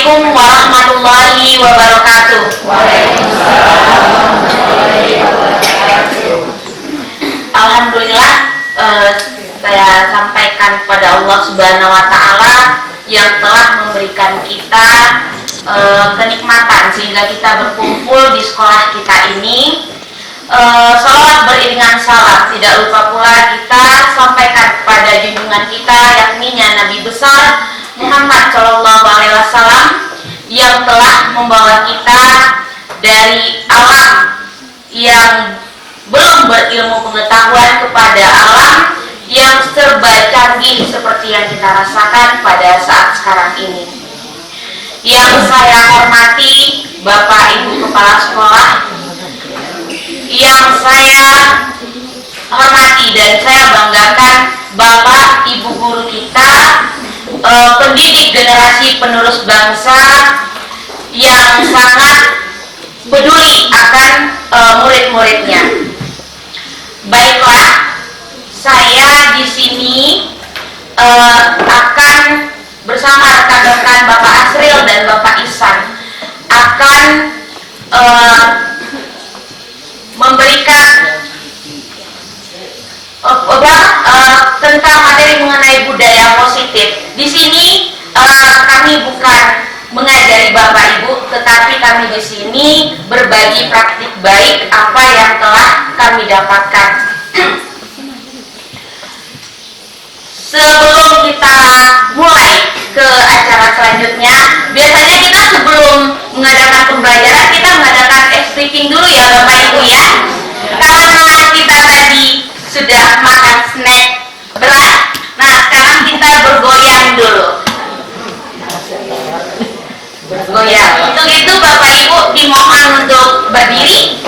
Assalamualaikum warahmatullahi wabarakatuh. Alhamdulillah, saya sampaikan kepada Allah Subhanahu wa Ta'ala yang telah memberikan kita kenikmatan sehingga kita berkumpul di sekolah kita ini. Salawat beriringan salam, tidak lupa pula kita sampaikan kepada junjungan kita yakni Nabi besar Muhammad Shallallahu Alaihi Wasallam yang telah membawa kita dari alam yang belum berilmu pengetahuan kepada alam yang serba canggih seperti yang kita rasakan pada saat sekarang ini. Yang saya hormati Bapak Ibu Kepala Sekolah, yang saya hormati dan saya banggakan Bapak Ibu guru kita, pendidik generasi penerus bangsa yang sangat peduli akan murid-muridnya. Baiklah, saya di sini akan bersama rekan-rekan Bapak Asril dan Bapak Ihsan akan memberikan tentang materi mengenai budaya positif. Di sini kami bukan mengajari Bapak Ibu, tetapi kami di sini berbagi praktik baik apa yang telah kami dapatkan. Sebelum kita mulai ke acara selanjutnya, biasanya kita sebelum mengadakan pembelajaran kita mengadakan briefing dulu ya Bapak Ibu ya. Karena kita tadi sudah makan snack berat, nah sekarang kita bergoyang dulu. Bergoyang. Untuk itu Bapak Ibu dimohon untuk berdiri.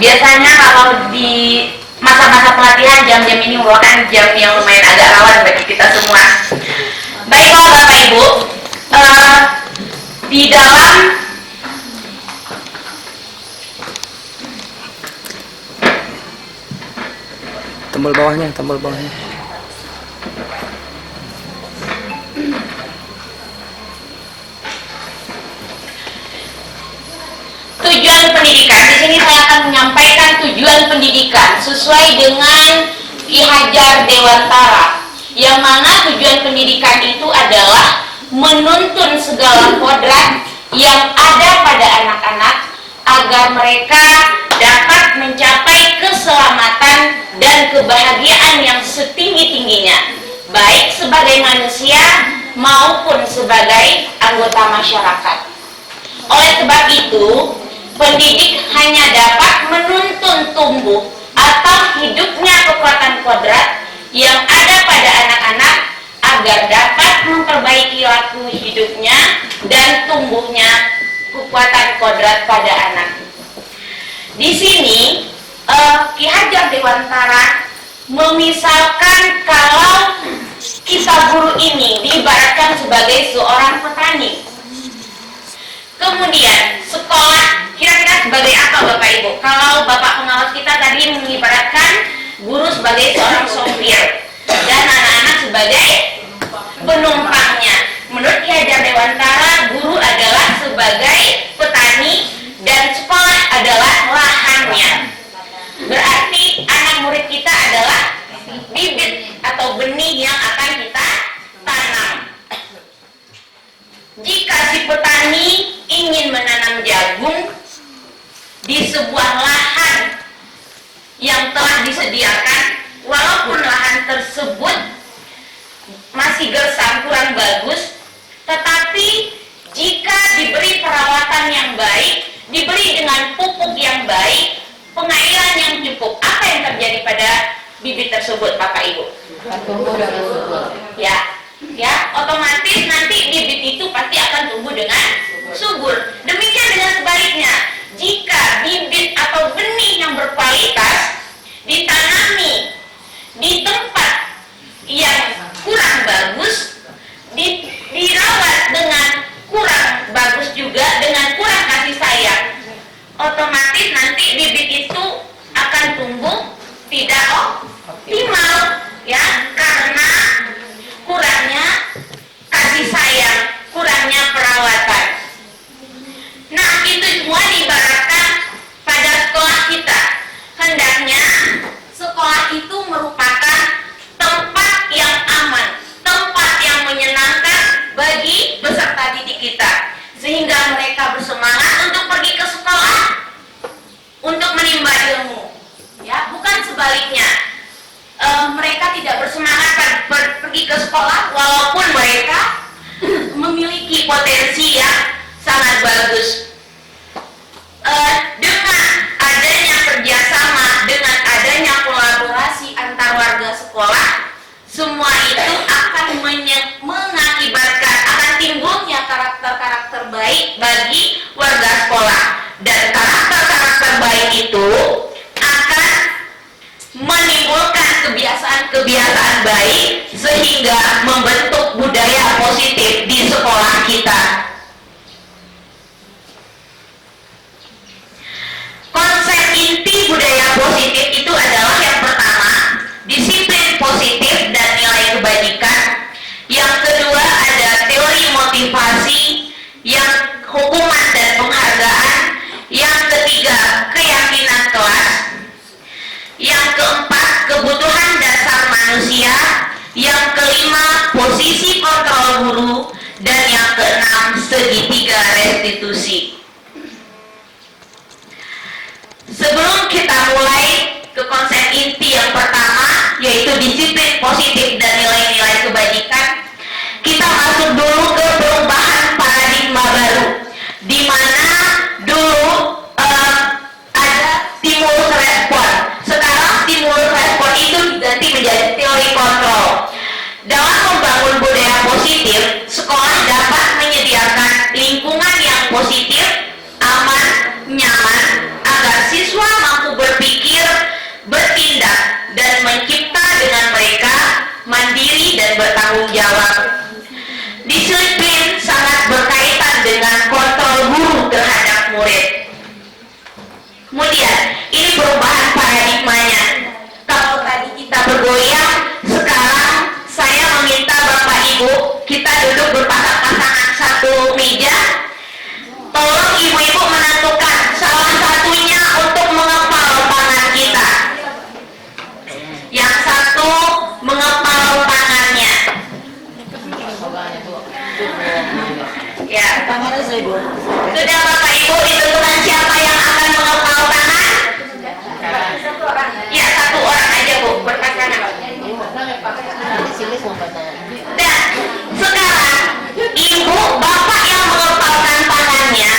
Biasanya kalau di masa-masa pelatihan jam-jam ini merupakan jam yang lumayan agak rawan bagi kita semua. Baiklah Bapak Ibu, di dalam tombol bawahnya. tujuan pendidikan, di sini saya akan menyampaikan tujuan pendidikan sesuai dengan Ki Hajar Dewantara, yang mana tujuan pendidikan itu adalah menuntun segala kodrat yang ada pada anak-anak agar mereka dapat mencapai keselamatan dan kebahagiaan yang setinggi-tingginya, baik sebagai manusia maupun sebagai anggota masyarakat. Oleh sebab itu, pendidik hanya dapat menuntun tumbuh atau hidupnya kekuatan kodrat yang ada pada anak-anak agar dapat memperbaiki laku hidupnya dan tumbuhnya kekuatan kodrat pada anak. Di sini Ki Hajar Dewantara memisalkan kalau kita guru ini diibaratkan sebagai seorang petani. Kemudian sekolah kira-kira sebagai apa Bapak Ibu? Kalau Bapak pengawas kita tadi mengibaratkan guru sebagai seorang sopir dan anak-anak sebagai penumpangnya. Menurut Ki Hajar Dewantara, guru adalah sebagai petani dan sekolah adalah lahannya. Berarti anak murid kita adalah bibit atau benih yang akan kita tanam. Jika si petani ingin menanam jagung di sebuah lahan yang telah disediakan, walaupun lahan tersebut masih gersam kurang bagus, tetapi jika diberi perawatan yang baik tersebut Bapak Ibu. Ya, otomatis nanti bibit itu pasti akan tumbuh dengan subur. Demikian dengan sebaliknya, jika bibit atau benih yang berkualitas ditanami di tempat yang kurang bagus, dirawat dengan kurang bagus juga, dengan kurang kasih sayang, otomatis nanti bibit itu akan tumbuh tidak optimal, ya, karena kurangnya kasih sayang, kurangnya perawatan. Nah, itu semua diibaratkan pada sekolah kita. Hendaknya sekolah itu merupakan tempat yang aman, tempat yang menyenangkan bagi peserta didik kita, sehingga mereka bersemangat untuk pergi ke sekolah untuk menimba ilmu, ya, bukan sebaliknya. Mereka tidak bersemangat pergi ke sekolah walaupun mereka memiliki potensi yang sangat bagus. Dengan adanya kerjasama, dengan adanya kolaborasi antar warga sekolah, semua itu akan mengakibatkan akan timbulnya karakter-karakter baik bagi warga sekolah, dan karakter-karakter baik itu akan menimbulkan kebiasaan-kebiasaan baik sehingga membentuk budaya positif di sekolah kita. Konsep inti budaya positif itu adalah yang pertama, disiplin positif dan nilai kebajikan. Yang kedua ada teori motivasi, yang hukuman dan penghargaan. Yang ketiga keyakinan kelas. Yang keempat kebutuhan dasar manusia. Yang kelima posisi kontrol guru. Dan yang keenam segitiga restitusi. Sebelum kita mulai ke konsep inti yang pertama, yaitu disiplin positif dan nilai-nilai kebajikan, kita masuk dulu ke perubahan paradigma baru, di mana dulu ada stimulus respon. Sekarang stimulus respon itu diganti menjadi teori kontrol. Dalam membangun budaya positif, sekolah dapat menyediakan lingkungan yang positif, aman, nyaman, agar siswa mampu berpikir, bertindak, dan mencipta dengan mereka mandiri dan bertanggung jawab. Disiplin sangat berkaitan dengan kontrol guru terhadap murid. Kemudian, ini perubahan paradigmanya. Kalau tadi kita bergoyang, sekarang saya meminta Bapak Ibu, kita duduk berpasang-pasangan satu meja. Tolong ibu-ibu menentukan salah satunya untuk mengepal tangan kita. Yang satu mengepal tangannya. Ya. Sudah Bapak Ibu ditentukan siapa yang akan mengepal tangan? Ya, satu orang aja Bu, berpasangan. Dan sekarang Ibu, Bapak yang mengepalkan tangannya,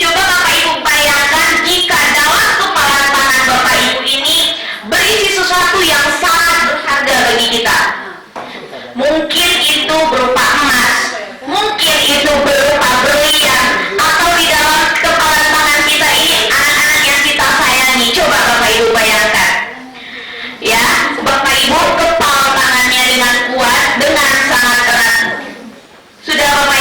coba Bapak Ibu bayangkan jika dalam kepalan tangan Bapak Ibu ini berisi sesuatu yang sangat berharga bagi kita. Mungkin itu berupa emas, mungkin itu berupa berlian, atau di dalam kepalan tangan kita ini anak-anak yang kita sayangi. Coba Bapak Ibu bayangkan, ya, Bapak Ibu kepal tangannya dengan kuat, dengan sangat erat. Sudah Bapak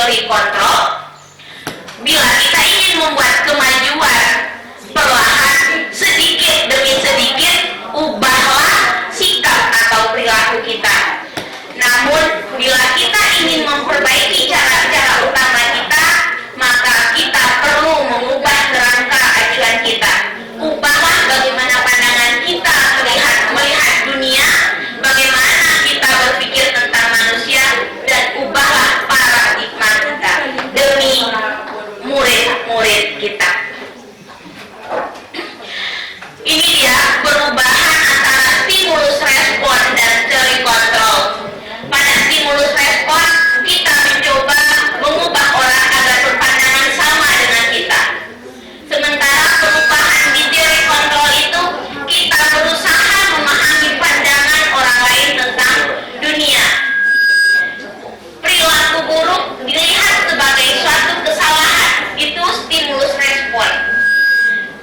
teori kontrol, bila kita ingin membuat kemajuan perlahan, sedikit demi sedikit, ubahlah sikap atau perilaku kita. Namun, bila kita ingin memperbaiki cara-cara utama kita, maka kita perlu mengubah kerangka acuan kita. Ubahlah bagaimana pandangan kita melihat dunia, bagaimana kita berpikir tentang manusia, dan ubahlah paradigma kita demi murid-murid kita. Ini dia perubahan antara stimulus respon dan teori kontrol. Pada stimulus respon, kita mencoba mengubah orang agar berpandangan sama dengan kita. Sementara perubahan di teori kontrol itu, kita berusaha memahami pandangan orang lain tentang dunia. Perilaku buruk dilihat sebagai suatu kesalahan, itu stimulus respon.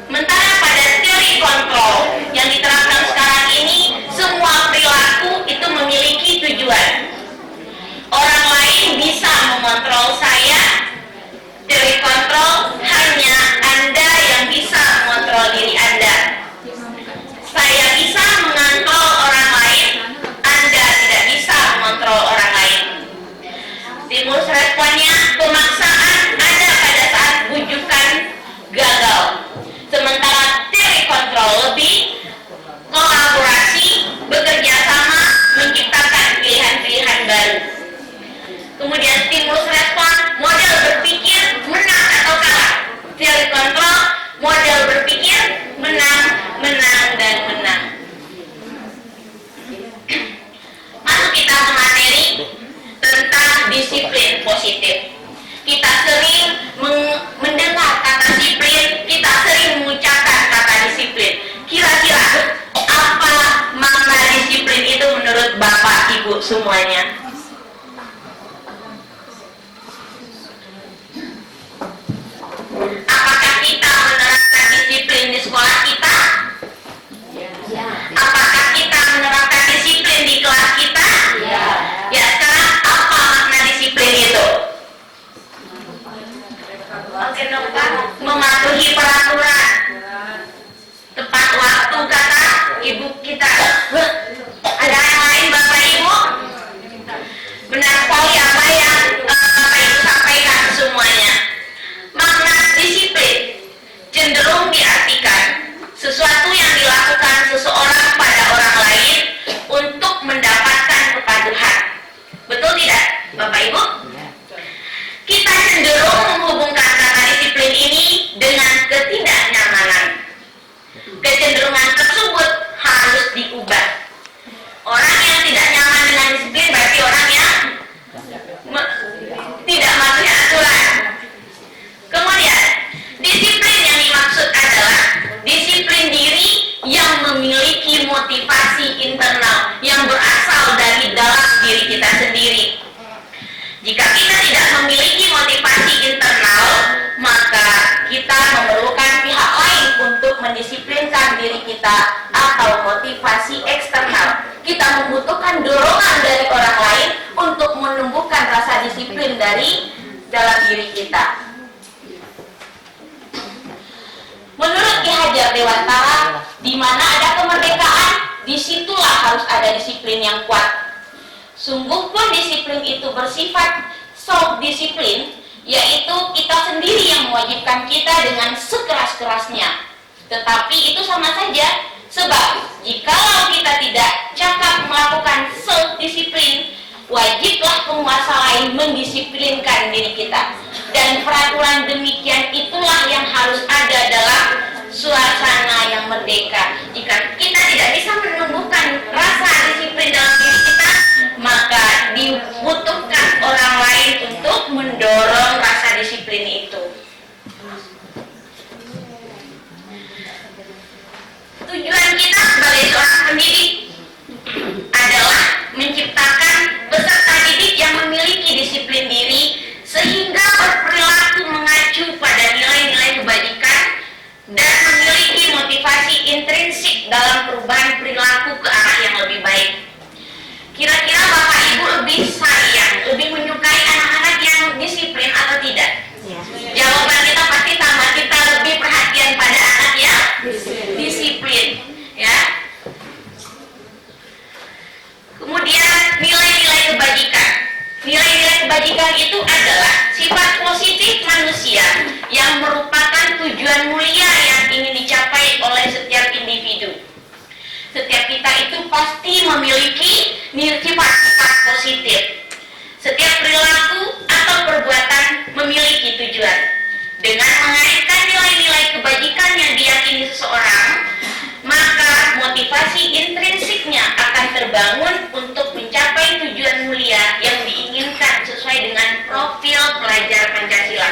Sementara pada teori kontrol yang diterapkan sekarang ini, semua perilaku itu memiliki tujuan. Orang lain bisa mengontrol saya. Teori kontrol, hanya Anda yang bisa mengontrol diri Anda. Saya bisa mengontrol orang lain, Anda tidak bisa mengontrol orang lain. Stimulus responnya, pemaksaan ada pada saat bujukan gagal. Sementara teori kontrol lebih kolaborasi, bekerja sama, menciptakan pilihan-pilihan baru. Kemudian stimulus respon, model berpikir menang atau kalah. Teori kontrol, model berpikir menang, menang, dan menang. Masuk kita ke materi tentang disiplin positif. Kita sering mendengar kata disiplin, kita sering mengucapkan kata disiplin. Kira-kira apa makna disiplin itu menurut Bapak Ibu semuanya? Apakah kita menerapkan disiplin di sekolah kita? Apakah kita menerapkan disiplin di kelas kita? Ya, sekarang apa makna disiplin itu? Mematuhi peraturan, tepat waktu, kata ibu kita. Ada yang lain Bapak Ibu? Benar sekali apa yang Bapak Ibu sampaikan semuanya. Makna disiplin cenderung diartikan sesuatu yang dilakukan seseorang pada orang lain untuk mendapatkan kepatuhan. Betul tidak Bapak Ibu? Kita cenderung menghubungkan kata disiplin ini dengan ketidaknyamanan. Kecenderungan tersebut harus diubah. Orang yang tidak nyaman dengan disiplin berarti orang yang tidak mematuhi aturan. Kemudian, disiplin yang dimaksud adalah disiplin diri yang memiliki motivasi internal yang berasal dari dalam diri kita sendiri. Jika kita tidak memiliki motivasi internal, maka kita memerlukan pihak lain untuk mendisiplinkan diri kita atau motivasi eksternal. Kita membutuhkan dorongan dari orang lain untuk menumbuhkan rasa disiplin dari dalam diri kita. Menurut Ki Hajar Dewantara, di mana ada kemerdekaan, disitulah harus ada disiplin yang kuat. Sungguh pun disiplin itu bersifat self-disiplin, yaitu kita sendiri yang mewajibkan kita dengan sekeras-kerasnya. Tetapi itu sama saja, sebab jikalau kita tidak cakap melakukan self-disiplin, wajiblah penguasa lain mendisiplinkan diri kita. Dan peraturan demikian itulah yang harus ada dalam suasana yang merdeka. Jika kita tidak bisa menumbuhkan rasa disiplin dalam diri kita, maka dibutuhkan orang lain untuk mendorong rasa disiplin itu. Tujuan kita sebagai seorang pendidik adalah menciptakan peserta didik yang memiliki disiplin diri sehingga berperilaku mengacu pada nilai-nilai kebajikan dan memiliki motivasi intrinsik dalam perubahan perilaku ke arah kebajikan itu adalah sifat positif manusia yang merupakan tujuan mulia yang ingin dicapai oleh setiap individu. Setiap kita itu pasti memiliki sifat-sifat positif. Setiap perilaku atau perbuatan memiliki tujuan. Dengan mengaitkan nilai-nilai kebajikan yang diyakini seseorang, maka motivasi intrinsiknya akan terbangun untuk mencapai tujuan mulia yang diinginkan sesuai dengan profil pelajar Pancasila.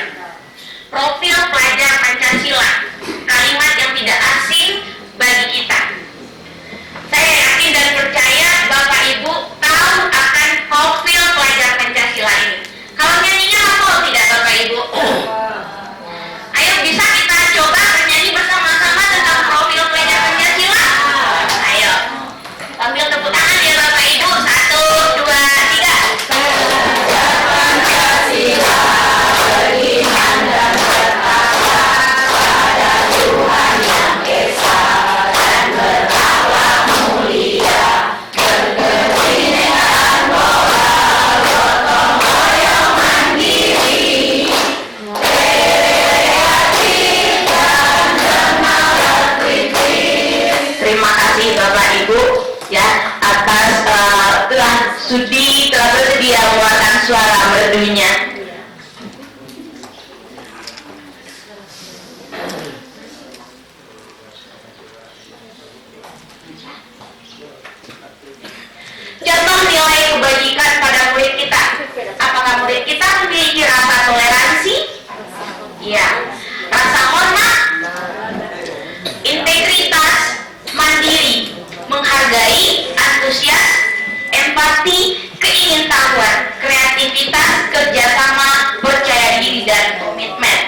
Profil pelajar Pancasila, kalimat yang tidak asing bagi kita. Saya yakin dan percaya Bapak Ibu tahu akan profil pelajar Pancasila ini. Kalau nyanyinya hafal tidak Bapak Ibu? Ayo bisa kita coba bernyanyi bersama-sama tentang profil pelajar Pancasila? Ayo, sambil tepuk tangan ya Bapak Ibu. 1, 2, 3. Pancasila beriman dan bertakwa pada Tuhan yang Esa dan berakhlak mulia, berkebinekaan moral, gotong royong mandiri, kreatif dan kenal tertib. Terima kasih Bapak Ibu ya atas telah bersedia mengeluarkan suara merdunya. Contoh nilai kebajikan pada murid kita. Apakah murid kita memiliki rasa toleransi? Ya. Rasa hormat, integritas, mandiri, menghargai, antusias, empati, keingintahuan, kreativitas, kerjasama, percaya diri, dan komitmen.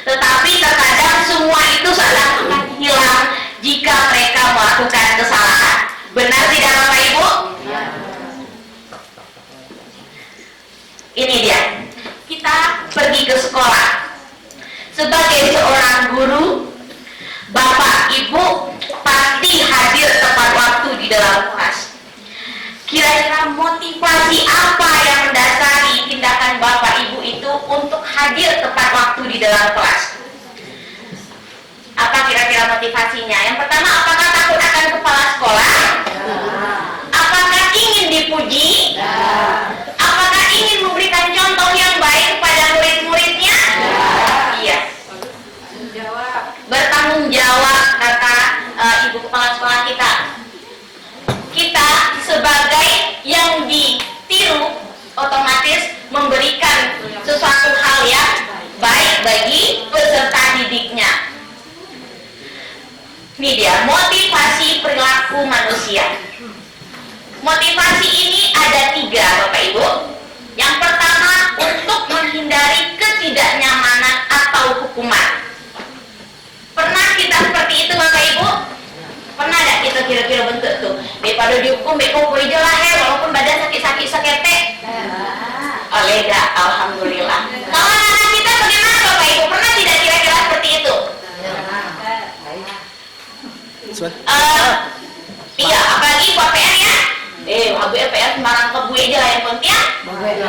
Tetapi terkadang semua itu seakan-akan hilang jika mereka melakukan kesalahan. Benar tidak Bapak Ibu? Ini dia. Kita pergi ke sekolah. Sebagai seorang guru, Bapak Ibu pasti hadir tepat waktu di dalam kelas. Kira-kira motivasi apa yang mendasari tindakan Bapak Ibu itu untuk hadir tepat waktu di dalam kelas? Apa kira-kira motivasinya? Yang pertama, apakah takut akan kepala sekolah? Apakah ingin dipuji? Apakah ingin memberikan contoh yang baik kepada murid-muridnya? Iya. Bertanggung jawab, kata Ibu Kepala Sekolah kita. Kita sebagai yang ditiru otomatis memberikan sesuatu hal yang baik bagi peserta didiknya. Ini dia, motivasi perilaku manusia. Motivasi ini ada 3 Bapak Ibu. Yang pertama, untuk menghindari ketidaknyamanan atau hukuman. Pernah kita seperti itu Bapak Ibu? Pernah tidak kita kira-kira bentuk tuh? Daripada dihukum, beko aja lah ya, walaupun badan sakit-sakit sekete. Lega, alhamdulillah. Kalau anak kita bagaimana Bapak Ibu? Pernah tidak kira-kira seperti itu? Iya, apalagi buat PR ya. PR sembarang kebu aja lah yang penting.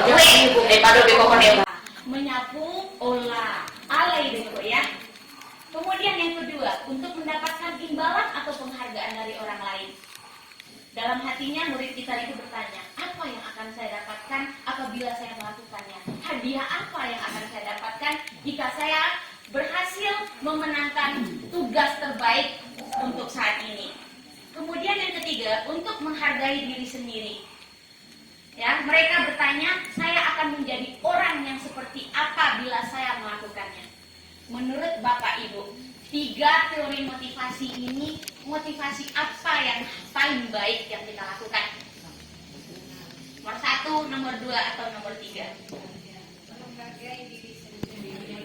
Gue daripada beko kode. Menyapu olah, alay beko ya. Kemudian yang kedua, untuk mendapatkan imbalan atau penghargaan dari orang lain. Dalam hatinya murid kita itu bertanya, apa yang akan saya dapatkan apabila saya melakukannya? Hadiah apa yang akan saya dapatkan jika saya berhasil memenangkan tugas terbaik untuk saat ini? Kemudian yang ketiga, untuk menghargai diri sendiri. Ya, mereka bertanya, saya akan menjadi orang yang seperti apa bila saya melakukannya? Menurut Bapak Ibu, 3 teori motivasi ini, motivasi apa yang paling baik yang kita lakukan? Nomor 1, nomor 2, atau nomor 3? Menghargai diri sendiri.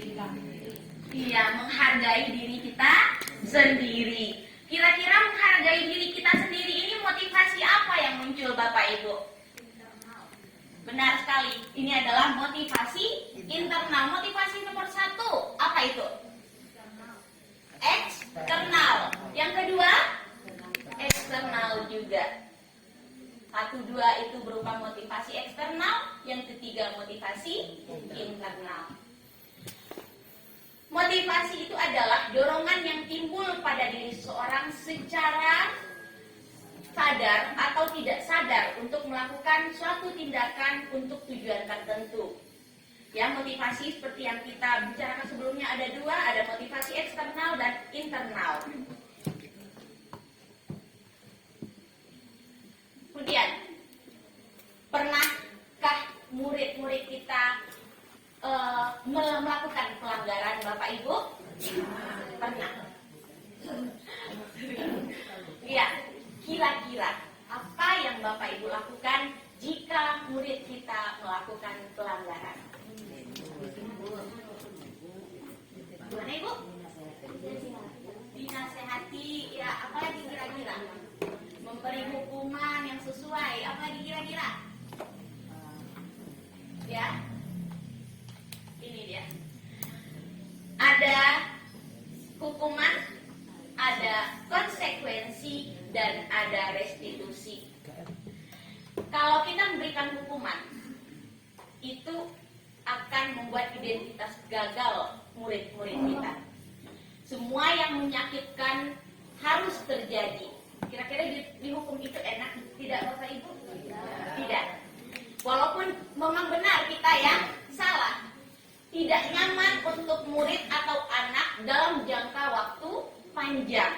Iya, menghargai diri kita sendiri. Kira-kira menghargai diri kita sendiri ini motivasi apa yang muncul Bapak Ibu? Benar sekali, ini adalah motivasi internal. Motivasi nomor 1, apa itu? Eksternal. Yang kedua, eksternal juga. Satu, dua itu berupa motivasi eksternal, yang ketiga motivasi internal. Motivasi itu adalah dorongan yang timbul pada diri seseorang secara sadar atau tidak sadar untuk melakukan suatu tindakan untuk tujuan tertentu. Ya, motivasi seperti yang kita bicarakan sebelumnya ada dua, ada motivasi eksternal dan internal. Kemudian, pernahkah murid-murid kita melakukan pelanggaran, Bapak Ibu? Pernah. Iya, kira-kira apa yang Bapak Ibu lakukan jika murid kita melakukan pelanggaran? Gimana Ibu? Dinasehati, ya apalagi kira-kira? Memberi hukuman yang sesuai, apalagi kira-kira? Ya, ini dia. Ada hukuman, ada konsekuensi, dan ada restitusi. Kalau kita memberikan hukuman, itu akan membuat identitas gagal murid-murid kita. Semua yang menyakitkan harus terjadi. Kira-kira dihukum itu enak tidak Bapak Ibu? Tidak. Walaupun memang benar kita yang salah, tidak nyaman untuk murid atau anak dalam jangka waktu panjang.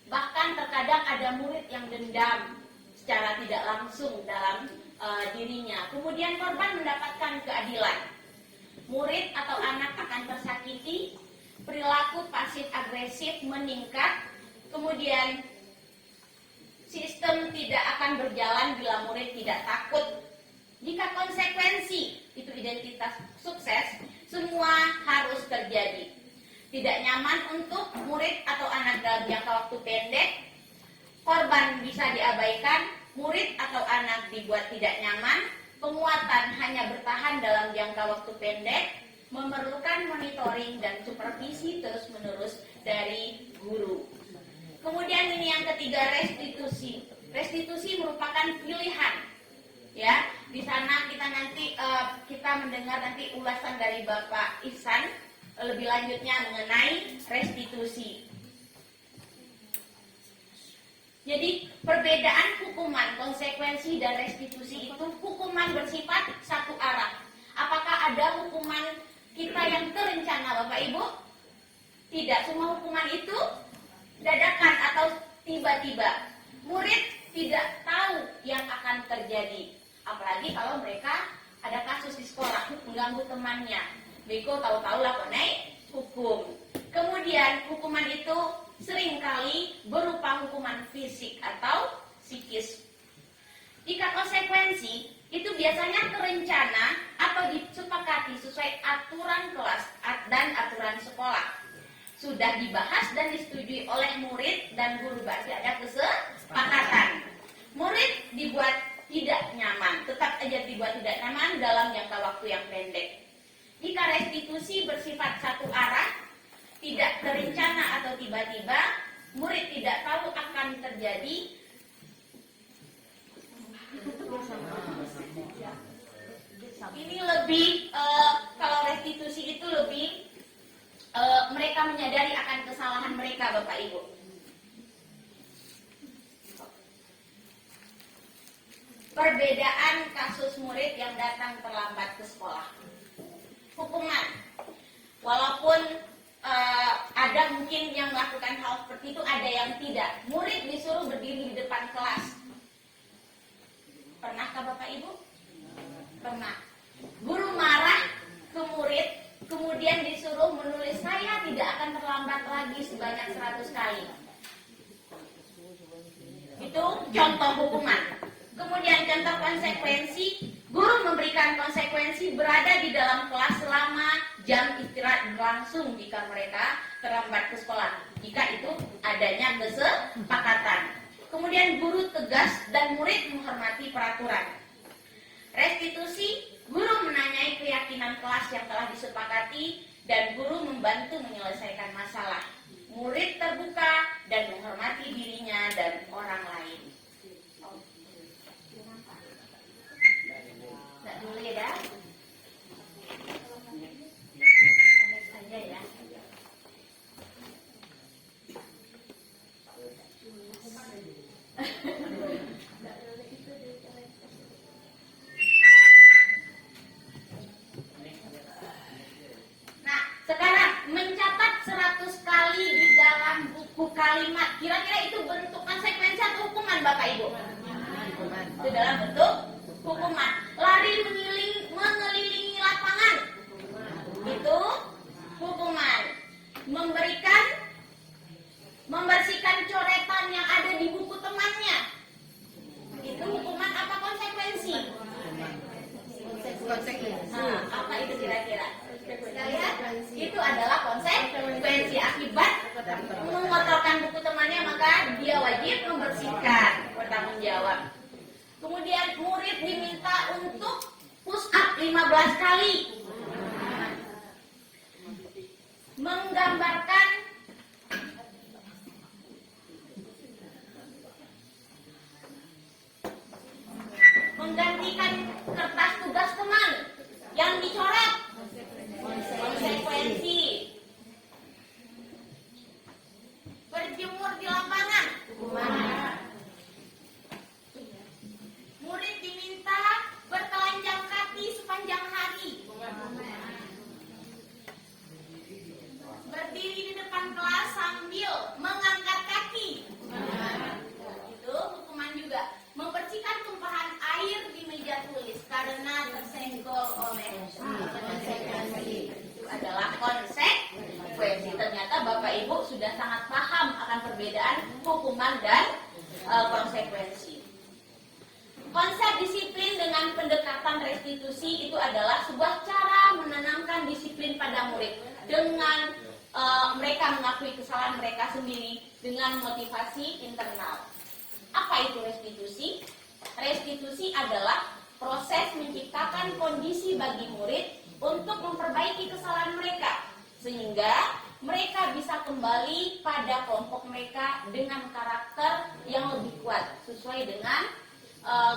Bahkan terkadang ada murid yang dendam secara tidak langsung dalam dirinya. Kemudian korban mendapatkan keadilan. Murid atau anak akan tersakiti, perilaku pasif agresif meningkat, kemudian sistem tidak akan berjalan bila murid tidak takut. Jika konsekuensi itu identitas sukses, semua harus terjadi. Tidak nyaman untuk murid atau anak dalam jangka waktu pendek, korban bisa diabaikan, murid atau anak dibuat tidak nyaman, penguatan hanya bertahan dalam jangka waktu pendek, memerlukan monitoring dan supervisi terus-menerus dari guru. Kemudian ini yang ketiga, restitusi. Restitusi merupakan pilihan. Ya, di sana kita nanti kita mendengar nanti ulasan dari Bapak Ihsan lebih lanjutnya mengenai restitusi. Jadi perbedaan hukuman, konsekuensi dan restitusi itu, hukuman bersifat satu arah. Apakah ada hukuman kita yang terencana Bapak Ibu? Tidak, semua hukuman itu dadakan atau tiba-tiba. Murid tidak tahu yang akan terjadi. Apalagi kalau mereka ada kasus di sekolah, mengganggu temannya. Beko tahu-tahu lah naik hukum. Kemudian hukuman itu seringkali berupa hukuman fisik atau psikis. Jika konsekuensi itu biasanya terencana atau disepakati sesuai aturan kelas dan aturan sekolah. Sudah dibahas dan disetujui oleh murid dan guru, berarti ada kesepakatan. Murid dibuat tidak nyaman, tetap aja dibuat tidak nyaman dalam jangka waktu yang pendek. Jika restitusi bersifat satu arah, tidak terencana atau tiba-tiba, murid tidak tahu akan terjadi. Ini lebih, kalau restitusi itu lebih, mereka menyadari akan kesalahan mereka, Bapak Ibu. Perbedaan kasus murid yang datang terlambat ke sekolah. Hukuman, walaupun ada mungkin yang melakukan hal seperti itu, ada yang tidak. Murid disuruh berdiri di depan kelas. Pernahkah Bapak Ibu? Pernah. Guru marah ke murid, kemudian disuruh menulis, saya tidak akan terlambat lagi sebanyak 100 kali. Itu contoh hukuman. Kemudian contoh konsekuensi, guru memberikan konsekuensi berada di dalam kelas selama jam istirahat berlangsung jika mereka terlambat ke sekolah. Jika itu adanya kesepakatan. Kemudian guru tegas dan murid menghormati peraturan. Restitusi, guru menanyai keyakinan kelas yang telah disepakati dan guru membantu menyelesaikan masalah. Murid terbuka dan menghormati dirinya dan orang lain. Itu dalam bentuk hukuman. Lari mengelilingi lapangan, itu hukuman. Membersihkan coretan yang ada di buku temannya, itu hukuman apa konsekuensi? Apa itu kira-kira? Kita lihat, itu adalah konsekuensi akibat mengotorkan buku temannya, maka dia wajib membersihkan, bertanggung jawab. Kemudian murid diminta untuk push up 15 kali. Menggantikan kertas tugas teman yang dicoret, konsekuensi. Berjemur di lapangan, murid diminta bertelanjang kaki sepanjang hari, berdiri di depan kelas sambil mengangkat kaki, itu hukuman juga. Membersihkan tumpahan air di meja tulis karena tersenggol oleh konsekuensi. Itu adalah konsekuensi. Ternyata Bapak Ibu sudah sangat paham akan perbedaan hukuman dan konsekuensi. Konsep disiplin dengan pendekatan restitusi itu adalah sebuah cara menanamkan disiplin pada murid dengan mereka mengakui kesalahan mereka sendiri dengan motivasi internal. Apa itu restitusi? Restitusi adalah proses menciptakan kondisi bagi murid untuk memperbaiki kesalahan mereka, sehingga mereka bisa kembali pada kelompok mereka dengan karakter yang lebih kuat, sesuai dengan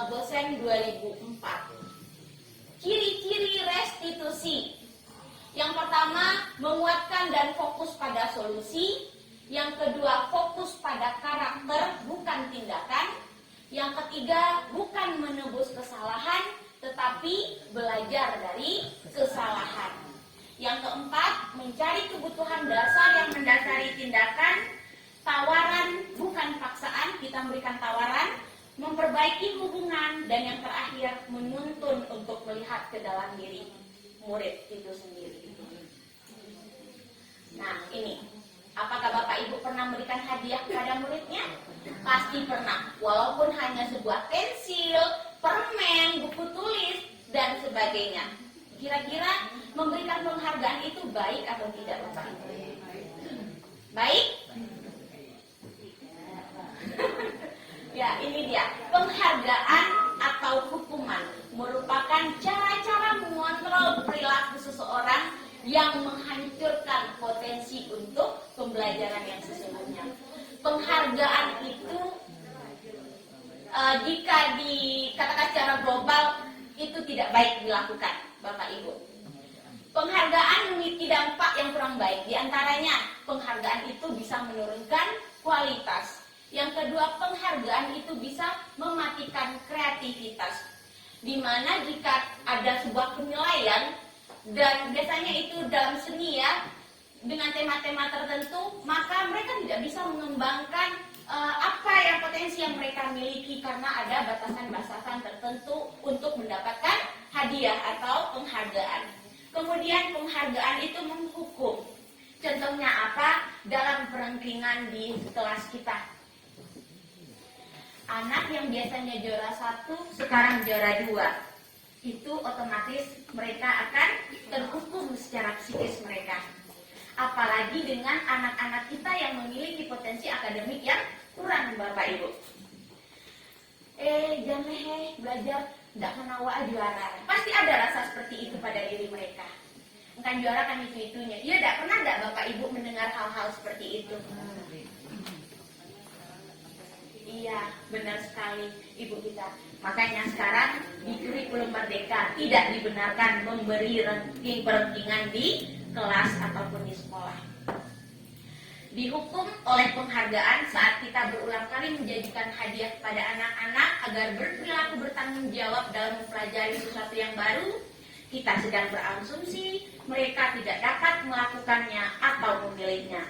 dosen 2004. Ciri-ciri restitusi. Yang pertama, menguatkan dan fokus pada solusi. Yang kedua, fokus pada karakter, bukan tindakan. Yang ketiga, bukan menebus kesalahan, tetapi belajar dari kesalahan. Yang keempat, mencari kebutuhan dasar yang mendasari tindakan. Tawaran, bukan paksaan, kita memberikan tawaran. Memperbaiki hubungan. Dan yang terakhir, menuntun untuk melihat ke dalam diri murid itu sendiri. Nah, ini. Apakah Bapak Ibu pernah memberikan hadiah kepada muridnya? Pasti pernah. Walaupun hanya sebuah pensil, permen, buku tulis, dan sebagainya. Kira-kira memberikan penghargaan itu baik atau tidak, Bapak Ibu? Baik? Ya, ini dia. Penghargaan atau hukuman merupakan cara-cara mengontrol perilaku seseorang yang menghancurkan potensi untuk pembelajaran yang sesungguhnya. Penghargaan itu jika dikatakan secara global itu tidak baik dilakukan, Bapak Ibu. Penghargaan memiliki dampak yang kurang baik. Di antaranya, penghargaan itu bisa menurunkan kualitas. Yang kedua, penghargaan itu bisa mematikan kreativitas. Di mana jika ada sebuah penilaian, dan biasanya itu dalam seni ya, dengan tema-tema tertentu, maka mereka tidak bisa mengembangkan apa yang potensi yang mereka miliki karena ada batasan-batasan tertentu untuk mendapatkan hadiah atau penghargaan. Kemudian penghargaan itu menghukum. Contohnya apa? Dalam perengkingan di kelas kita. Anak yang biasanya juara 1 sekarang juara 2. Itu otomatis mereka akan terhukum secara psikis mereka. Apalagi dengan anak-anak kita yang memiliki potensi akademik yang kurang, Bapak Ibu. Jangan lehe, belajar, tidak kena wa juara. Pasti ada rasa seperti itu pada diri mereka. Kan juara kan itu-itunya. Iya, tidak pernah tidak Bapak Ibu mendengar hal-hal seperti itu? Iya, benar sekali Ibu kita. Makanya sekarang di kurikulum Merdeka tidak dibenarkan memberi ranking-perankingan di kelas ataupun di sekolah. Dihukum oleh penghargaan saat kita berulang kali menjadikan hadiah kepada anak-anak agar berperilaku bertanggung jawab dalam mempelajari sesuatu yang baru. Kita sedang berasumsi mereka tidak dapat melakukannya atau memilihnya.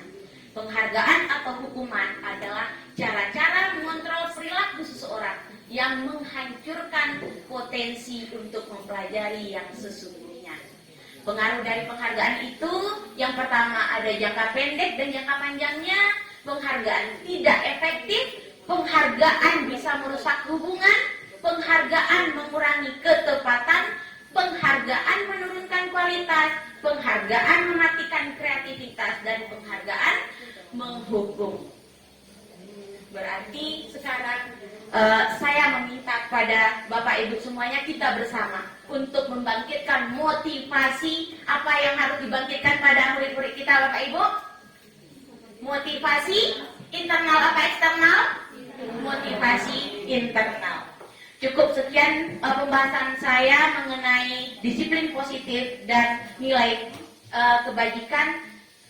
Penghargaan atau hukuman adalah cara-cara mengontrol perilaku seseorang yang menghancurkan potensi untuk mempelajari yang sesungguhnya. Pengaruh dari penghargaan itu, yang pertama ada jangka pendek dan jangka panjangnya. Penghargaan tidak efektif, penghargaan bisa merusak hubungan, penghargaan mengurangi ketepatan, penghargaan menurunkan kualitas, penghargaan mematikan kreativitas, dan penghargaan menghukum. Berarti sekarang saya meminta kepada Bapak Ibu semuanya, kita bersama untuk membangkitkan motivasi. Apa yang harus dibangkitkan pada murid-murid kita, Bapak Ibu? Motivasi internal apa eksternal? Motivasi internal. Cukup sekian pembahasan saya mengenai disiplin positif dan nilai kebajikan.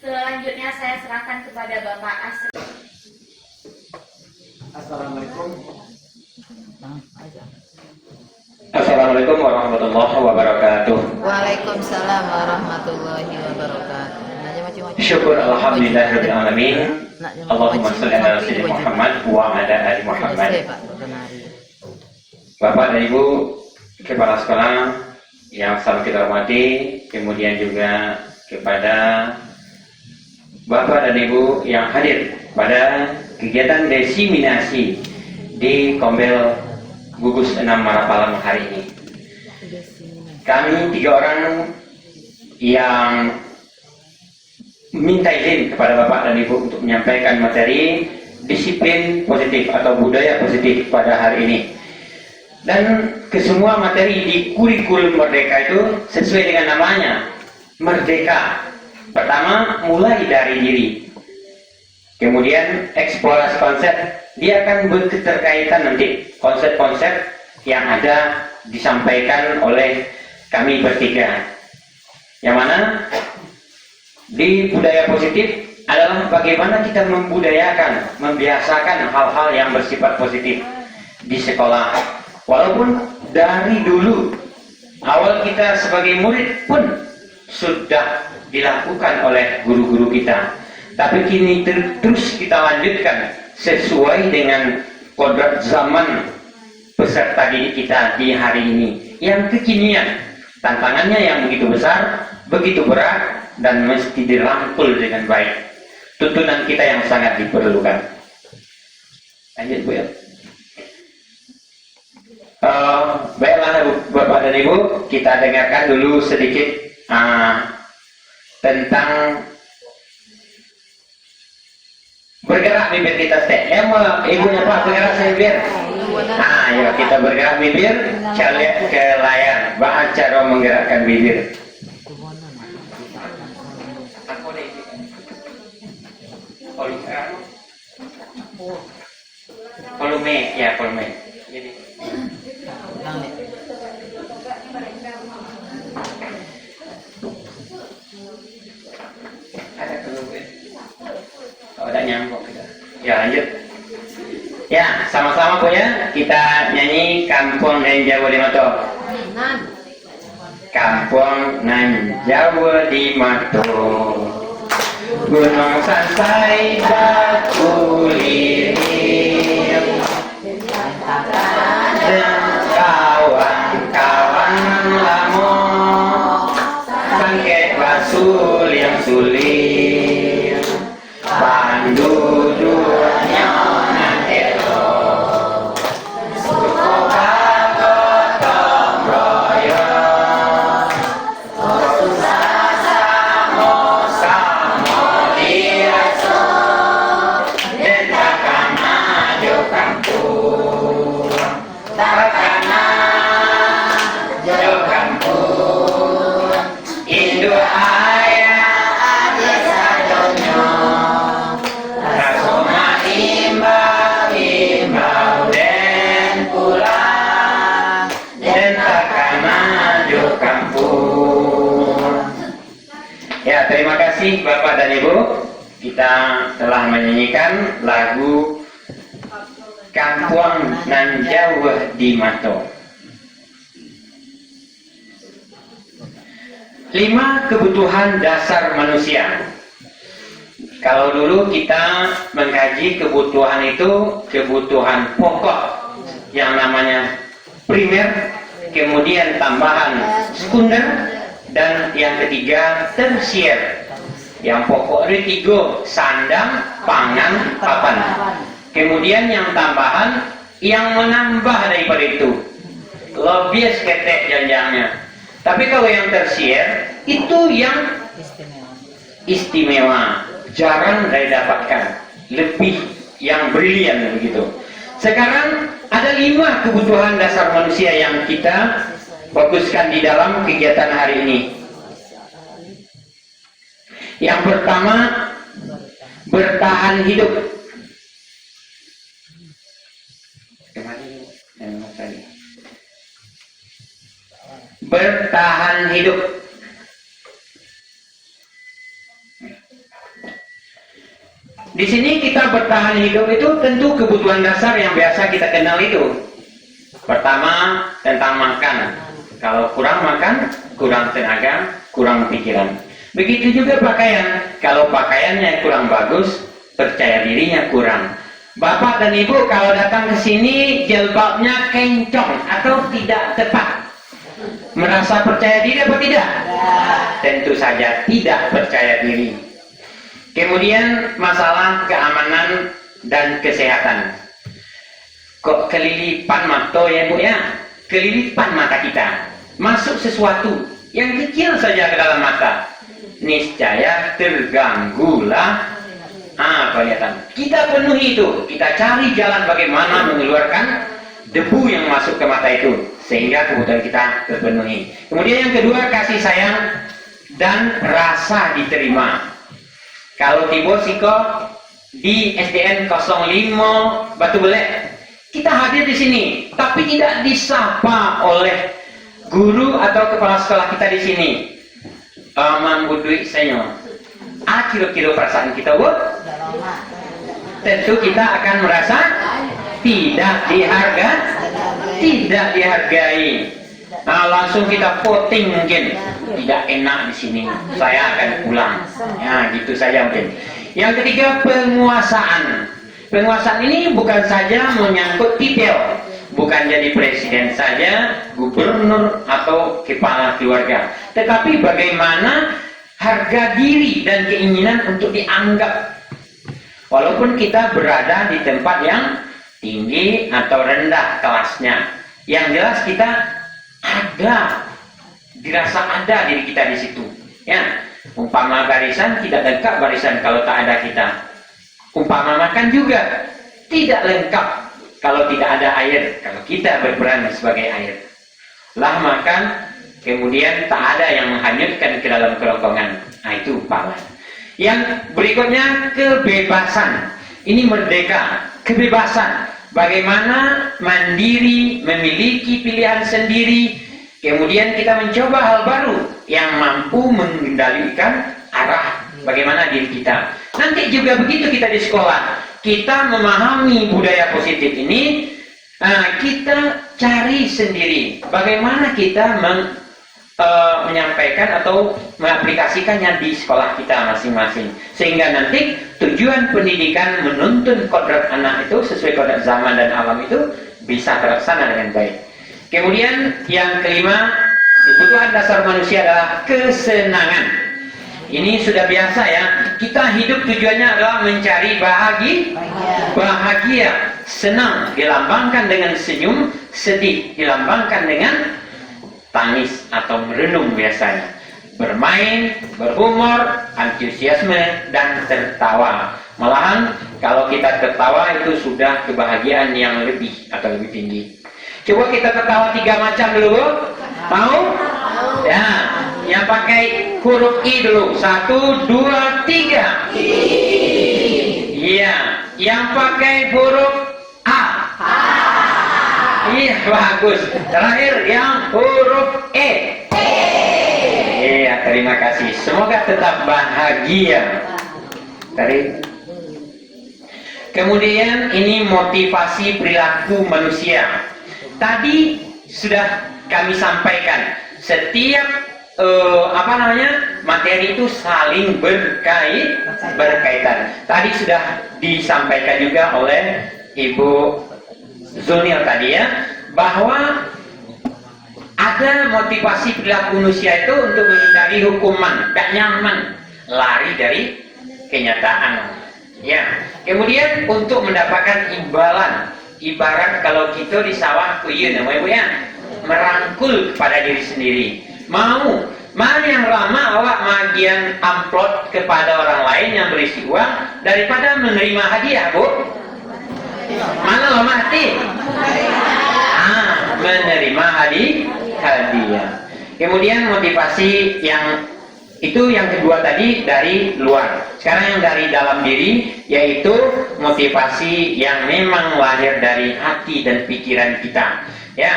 Selanjutnya saya serahkan kepada Bapak Asri. Assalamualaikum. Assalamualaikum warahmatullahi wabarakatuh. Waalaikumsalam warahmatullahi wabarakatuh. Syukur alhamdulillahirabbil alamin. Allahumma shalli ala sayyidina Muhammad wa ala ali Muhammad. Bapak dan Ibu kepala sekolah yang selalu kita hormati, kemudian juga kepada Bapak dan Ibu yang hadir pada kegiatan desiminasi di Kombel Gugus 6 Marapalang hari ini. Kami 3 orang yang minta izin kepada Bapak dan Ibu untuk menyampaikan materi disiplin positif atau budaya positif pada hari ini. Dan kesemua materi di kurikulum Merdeka itu sesuai dengan namanya, Merdeka. Pertama, mulai dari diri. Kemudian eksplorasi konsep, dia akan berketerkaitan nanti konsep-konsep yang ada disampaikan oleh kami bertiga. Yang mana di budaya positif adalah bagaimana kita membudayakan, membiasakan hal-hal yang bersifat positif di sekolah. Walaupun dari dulu awal kita sebagai murid pun sudah dilakukan oleh guru-guru kita, tapi kini terus kita lanjutkan sesuai dengan kodrat zaman peserta didik kita di hari ini yang kekinian. Tantangannya yang begitu besar, begitu berat, dan mesti dirangkul dengan baik. Tuntunan kita yang sangat diperlukan. Lanjut Bu ya. Baiklah Bapak dan Ibu, kita dengarkan dulu sedikit tentang bergerak bibir kita teh. Ibunya Pak bergerak bibir. Yuk kita bergerak bibir, lihat ke layar. Bahas cara menggerakkan bibir. Volume, ya volume. Jadi. Ada volume. Oh, udah nyambung kita. Ya lanjut. Ya, sama-sama Bu ya. Kita nyanyi Kampung Nan Jawa di Mato. Kampung Nan Jawa di Mato. Gunung Sansai batu lirih dan kawan-kawan lamo sangket basul yang sulit panduduknya nantelo suka gotong royong susah samo-samo diraso dan takkan maju kampung takkan maju kampung Indo ayah aja sadonyo rasoma imbau dan pulang dan takkan maju kampung. Ya, terima kasih Bapak dan Ibu. Kita telah menyanyikan lagu Kampung Nan Jawa di Mato. 5 kebutuhan dasar manusia. Kalau dulu kita mengkaji kebutuhan itu kebutuhan pokok yang namanya primer, kemudian tambahan sekunder, dan yang ketiga tersier. Yang pokoknya tiga, sandang, pangan, papan. Kemudian yang tambahan yang menambah daripada itu, lebih ketek jenjangnya. Tapi kalau yang tersier itu yang istimewa, jarang didapatkan, lebih yang brilian begitu. Sekarang ada 5 kebutuhan dasar manusia yang kita fokuskan di dalam kegiatan hari ini. Yang pertama, bertahan hidup. Bertahan hidup. Di sini kita bertahan hidup itu tentu kebutuhan dasar yang biasa kita kenal itu. Pertama, tentang makan. Kalau kurang makan, kurang tenaga, kurang pikiran. Begitu juga pakaian. Kalau pakaiannya kurang bagus, percaya dirinya kurang. Bapak dan Ibu kalau datang ke sini jilbabnya kencong atau tidak tepat, merasa percaya diri apa tidak? Tentu saja tidak percaya diri. Kemudian masalah keamanan dan kesehatan. Kok kelilipan mata ya Bu ya? Kelilipan mata kita. Masuk sesuatu yang kecil saja ke dalam mata, niscaya terganggulah kelihatan. Kita penuhi itu. Kita cari jalan bagaimana mengeluarkan debu yang masuk ke mata itu sehingga kebutuhan kita terpenuhi. Kemudian yang kedua, kasih sayang dan rasa diterima. Kalau tiba siko di SDN 05 Batu Belek, kita hadir di sini, tapi tidak disapa oleh guru atau kepala sekolah kita di sini. Mang Budui Senyor, kilo-kilo perasaan kita, Bu. Tentu kita akan merasa tidak dihargai. Nah, langsung kita voting mungkin tidak enak di sini, saya akan pulang. Ya, gitu saja mungkin. Yang ketiga, penguasaan. Penguasaan ini bukan saja menyangkut titel, bukan jadi presiden saja, gubernur atau kepala keluarga, tetapi bagaimana harga diri dan keinginan untuk dianggap. Walaupun kita berada di tempat yang tinggi atau rendah kelasnya, yang jelas kita ada, dirasa ada diri kita di situ. Ya, umpama barisan tidak lengkap barisan kalau tak ada kita. Umpama makan juga tidak lengkap kalau tidak ada air. Kalau kita berperan sebagai air, lah makan kemudian tak ada yang menghanyutkan ke dalam kerongkongan. Nah, itu umpama. Yang berikutnya, kebebasan. Ini merdeka, kebebasan. Bagaimana mandiri, memiliki pilihan sendiri. Kemudian kita mencoba hal baru yang mampu mengendalikan arah bagaimana diri kita. Nanti juga begitu kita di sekolah, kita memahami budaya positif ini, kita cari sendiri bagaimana kita menyampaikan atau mengaplikasikannya di sekolah kita masing-masing, sehingga nanti tujuan pendidikan menuntun kodrat anak itu sesuai kodrat zaman dan alam itu bisa terlaksana dengan baik. Kemudian yang kelima, kebutuhan dasar manusia adalah kesenangan. Ini sudah biasa ya, kita hidup tujuannya adalah mencari bahagia, senang dilambangkan dengan senyum, sedih dilambangkan dengan tangis atau merenung biasanya, bermain, berhumor, antusiasme, dan tertawa. Malahan kalau kita tertawa itu sudah kebahagiaan yang lebih atau lebih tinggi. Coba kita tertawa 3 macam dulu, Bu. Tahu? Ya, yang pakai huruf I dulu. 1, 2, 3. Iya, yang pakai huruf A. Iya, bagus. Terakhir yang huruf E. Iya, terima kasih. Semoga tetap bahagia. Kemudian ini motivasi perilaku manusia. Tadi sudah kami sampaikan, setiap materi itu saling berkaitan. Tadi sudah disampaikan juga oleh Ibu Zulnil tadi ya, bahwa ada motivasi perilaku manusia itu untuk menghindari hukuman, gak nyaman, lari dari kenyataan. Ya, kemudian untuk mendapatkan imbalan, ibarat kalau kita di sawah kuyun, ibu ya, merangkul kepada diri sendiri. Mau mana yang lama awak bagian amplop kepada orang lain yang berisi uang daripada menerima hadiah, Bu? Mana lama hati? Menerima hadiah. Kemudian motivasi yang itu yang kedua tadi dari luar. Sekarang yang dari dalam diri, yaitu motivasi yang memang lahir dari hati dan pikiran kita. Ya,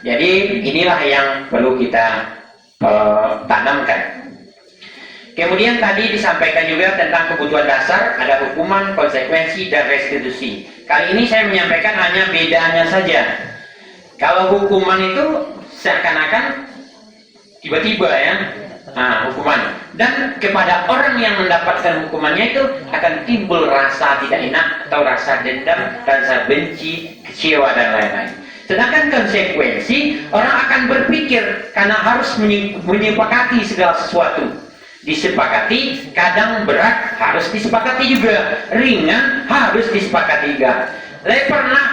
jadi inilah yang perlu kita tanamkan. Kemudian tadi disampaikan juga tentang kebutuhan dasar, ada hukuman, konsekuensi, dan restitusi. Kali ini saya menyampaikan hanya bedanya saja. Kalau hukuman itu seakan-akan tiba-tiba ya, hukuman. Dan kepada orang yang mendapatkan hukumannya itu akan timbul rasa tidak enak atau rasa dendam, rasa benci, kecewa dan lain-lain. Sedangkan konsekuensi, orang akan berpikir karena harus menyepakati segala sesuatu. Disepakati, kadang berat harus disepakati juga, ringan harus disepakati juga. Pernah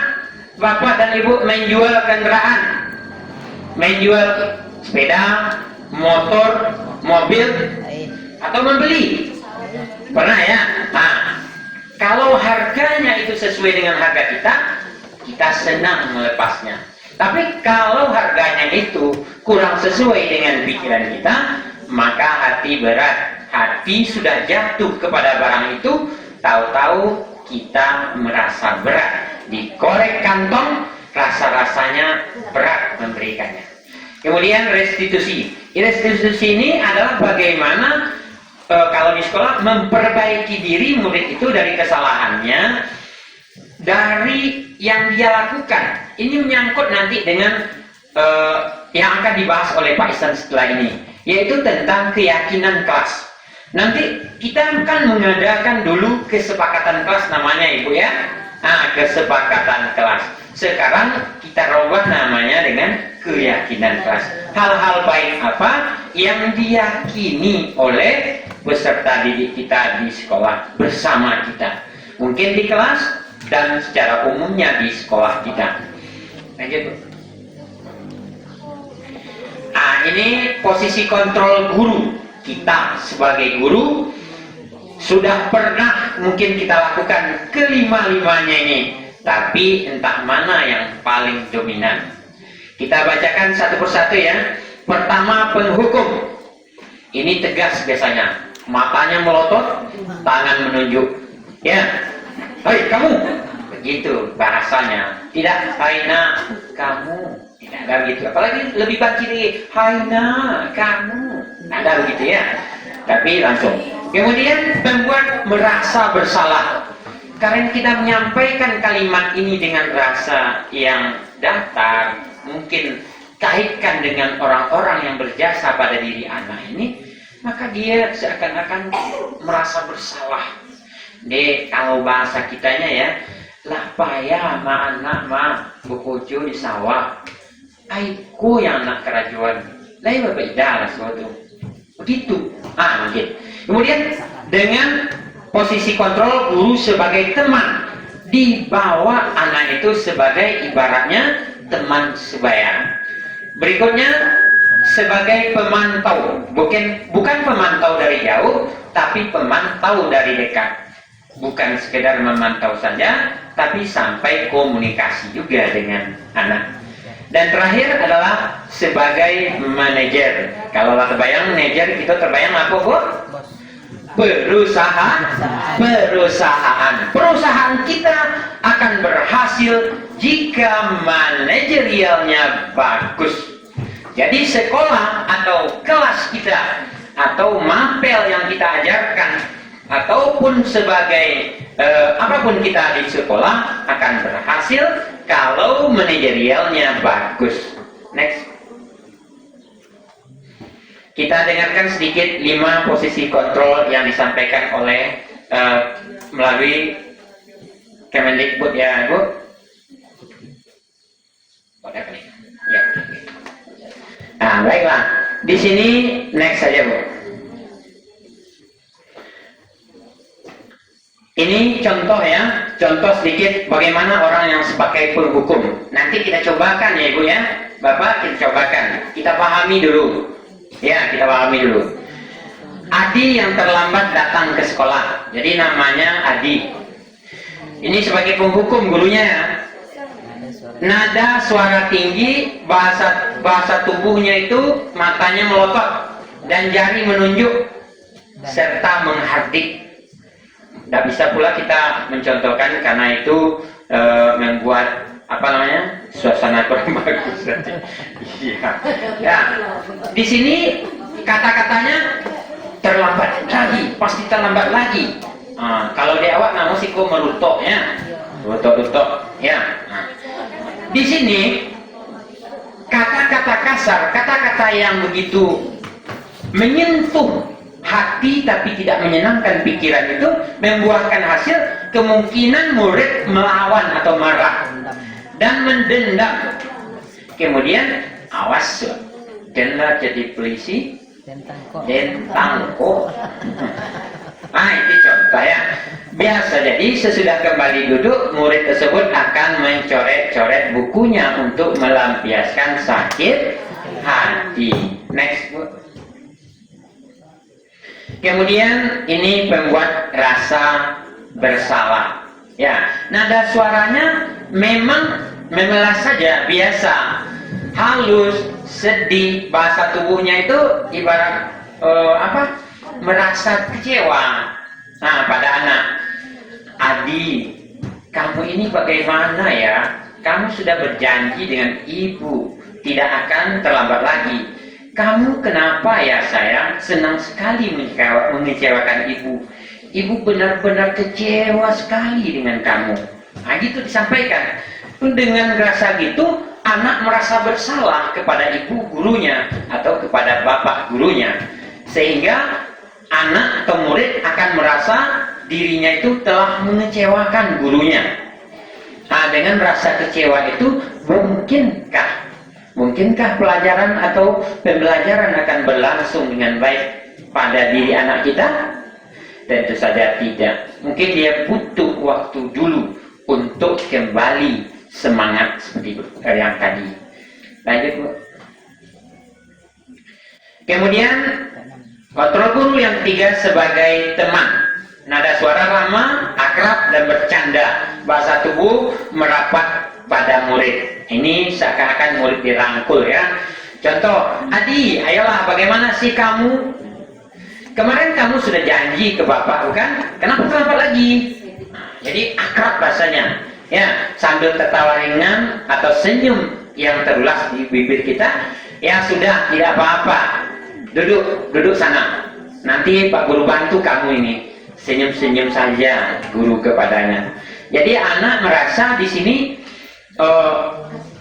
Bapak dan Ibu menjual kendaraan, menjual sepeda, motor, mobil, atau membeli? Pernah ya? Kalau harganya itu sesuai dengan harga kita senang melepasnya. Tapi kalau harganya itu kurang sesuai dengan pikiran kita, maka hati berat. Hati sudah jatuh kepada barang itu, tahu-tahu kita merasa berat. Dikorek kantong, rasa-rasanya berat memberikannya. Kemudian restitusi. Restitusi ini adalah bagaimana kalau di sekolah memperbaiki diri murid itu dari kesalahannya, dari yang dia lakukan. Ini menyangkut nanti dengan yang akan dibahas oleh Pak Ihsan setelah ini, yaitu tentang keyakinan kelas. Nanti kita akan mengadakan dulu kesepakatan kelas namanya, Ibu ya. Kesepakatan kelas. Sekarang kita rubah namanya dengan keyakinan kelas. Hal-hal baik apa yang diyakini oleh peserta didik kita di sekolah bersama kita. Mungkin di kelas dan secara umumnya di sekolah kita. Lanjut, Bu. Ini posisi kontrol guru. Kita sebagai guru sudah pernah mungkin kita lakukan kelima-limanya ini, tapi entah mana yang paling dominan. Kita bacakan satu persatu ya. Pertama, penghukum. Ini tegas biasanya, matanya melotot, tangan menunjuk. Ya, hei kamu, begitu bahasanya. Tidak, hai nak, kamu. Tidak ada begitu. Apalagi lebih banci, hai nak, kamu. Tidak ada begitu ya. Tapi langsung. Kemudian membuat merasa bersalah. Karena kita menyampaikan kalimat ini dengan rasa yang datar, mungkin kaitkan dengan orang-orang yang berjasa pada diri anak ini, maka dia seakan-akan merasa bersalah. Kalau bahasa kitanya ya, lah payah ma anak ma bekojo di sawah, aiku yang anak kerajuan, lain berbeda lah suatu. Begitu. Mungkin. Kemudian dengan posisi kontrol guru sebagai teman, dibawa anak itu sebagai ibaratnya teman sebaya. Berikutnya sebagai pemantau, bukan pemantau dari jauh, tapi pemantau dari dekat. Bukan sekedar memantau saja, tapi sampai komunikasi juga dengan anak. Dan terakhir adalah sebagai manajer. Kalau terbayang manajer, kita terbayang apa, Bu? Perusahaan kita akan berhasil jika manajerialnya bagus. Jadi sekolah atau kelas kita atau mapel yang kita ajarkan ataupun sebagai apapun kita di sekolah akan berhasil kalau manajerialnya bagus. Next. Kita dengarkan sedikit 5 posisi kontrol yang disampaikan oleh melalui Kemendikbud ya, Bu. Ya. Nah, baiklah. Di sini next saja, Bu. Ini contoh ya, contoh sedikit bagaimana orang yang sebagai penghukum. Nanti kita cobakan ya, Ibu ya. Bapak, kita cobakan. Kita pahami dulu. Ya, kita pahami dulu. Adi yang terlambat datang ke sekolah. Jadi namanya Adi. Ini sebagai penghukum gurunya ya. Nada suara tinggi, bahasa tubuhnya itu matanya melotot dan jari menunjuk serta menghardik. Tidak bisa pula kita mencontohkan karena itu membuat apa namanya suasana kurang bagus. Iya. Ya. Di sini kata-katanya terlambat lagi, pasti terlambat lagi. Kalau di awak nama sih kok merutok ya, rutok ya. Di sini kata-kata kasar, kata-kata yang begitu menyentuh hati tapi tidak menyenangkan pikiran itu membuahkan hasil kemungkinan murid melawan atau marah dan mendendam. Kemudian awas janganlah jadi polisi dan tangkok. Nah, itu contoh ya. Biasa jadi sesudah kembali duduk murid tersebut akan mencoret-coret bukunya untuk melampiaskan sakit hati. Next, Bu. Kemudian ini pembuat rasa bersalah. Ya, nada suaranya memang saja biasa, halus, sedih. Bahasa tubuhnya itu ibarat merasa kecewa. Nah, pada anak, Adi, kamu ini bagaimana ya? Kamu sudah berjanji dengan ibu tidak akan terlambat lagi. Kamu kenapa ya sayang? Senang sekali mengecewakan ibu. Ibu benar-benar kecewa sekali dengan kamu. Nah, gitu disampaikan. Dengan rasa gitu, anak merasa bersalah kepada ibu gurunya atau kepada bapak gurunya. Sehingga anak atau murid akan merasa dirinya itu telah mengecewakan gurunya. Nah, dengan rasa kecewa itu, mungkinkah pelajaran atau pembelajaran akan berlangsung dengan baik pada diri anak kita? Tentu saja tidak. Mungkin dia butuh waktu dulu untuk kembali semangat seperti yang tadi. Lanjut, Bu. Kemudian kontrol guru yang ketiga sebagai teman. Nada suara ramah, akrab dan bercanda. Bahasa tubuh merapat pada murid. Ini seakan-akan murid dirangkul ya. Contoh, Adi, ayolah bagaimana sih kamu? Kemarin kamu sudah janji ke bapak bukan? Kenapa terlambat lagi? Jadi akrab bahasanya. Ya, sambil tertawa ringan atau senyum yang terulas di bibir kita. Ya sudah, tidak apa-apa. Duduk sana. Nanti Pak Guru bantu kamu ini. Senyum-senyum saja guru kepadanya. Jadi anak merasa di sini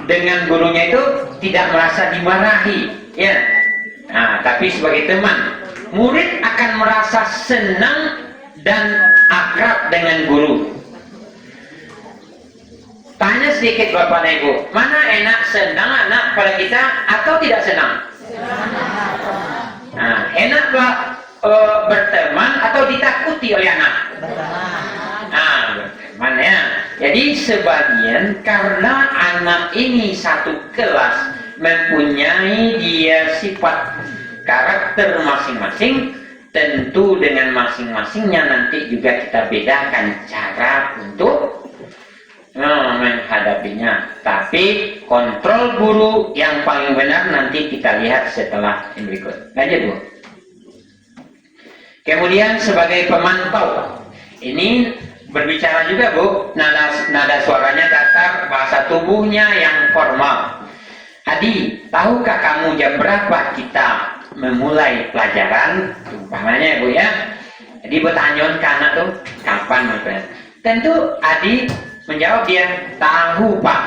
dengan gurunya itu tidak merasa dimarahi, ya. Nah, tapi sebagai teman, murid akan merasa senang dan akrab dengan guru. Tanya sedikit Bapak dan Ibu, mana enak senang anak pada kita atau tidak senang? Nah, enak berteman atau ditakuti oleh anak? Nah, berteman ya. Jadi sebagian karena anak ini satu kelas mempunyai dia sifat karakter masing-masing, tentu dengan masing-masingnya nanti juga kita bedakan cara untuk menghadapinya. Tapi kontrol guru yang paling benar nanti kita lihat setelah yang berikut. Lanjut, Bu. Kemudian sebagai pemantau, ini berbicara juga, Bu, nada suaranya datar, bahasa tubuhnya yang formal. Adi, tahukah kamu jam berapa kita memulai pelajaran? Umpamanya, Bu ya. Jadi bertanya ke anak tuh, kapan mulai? Tentu Adi menjawab dia, tahu Pak.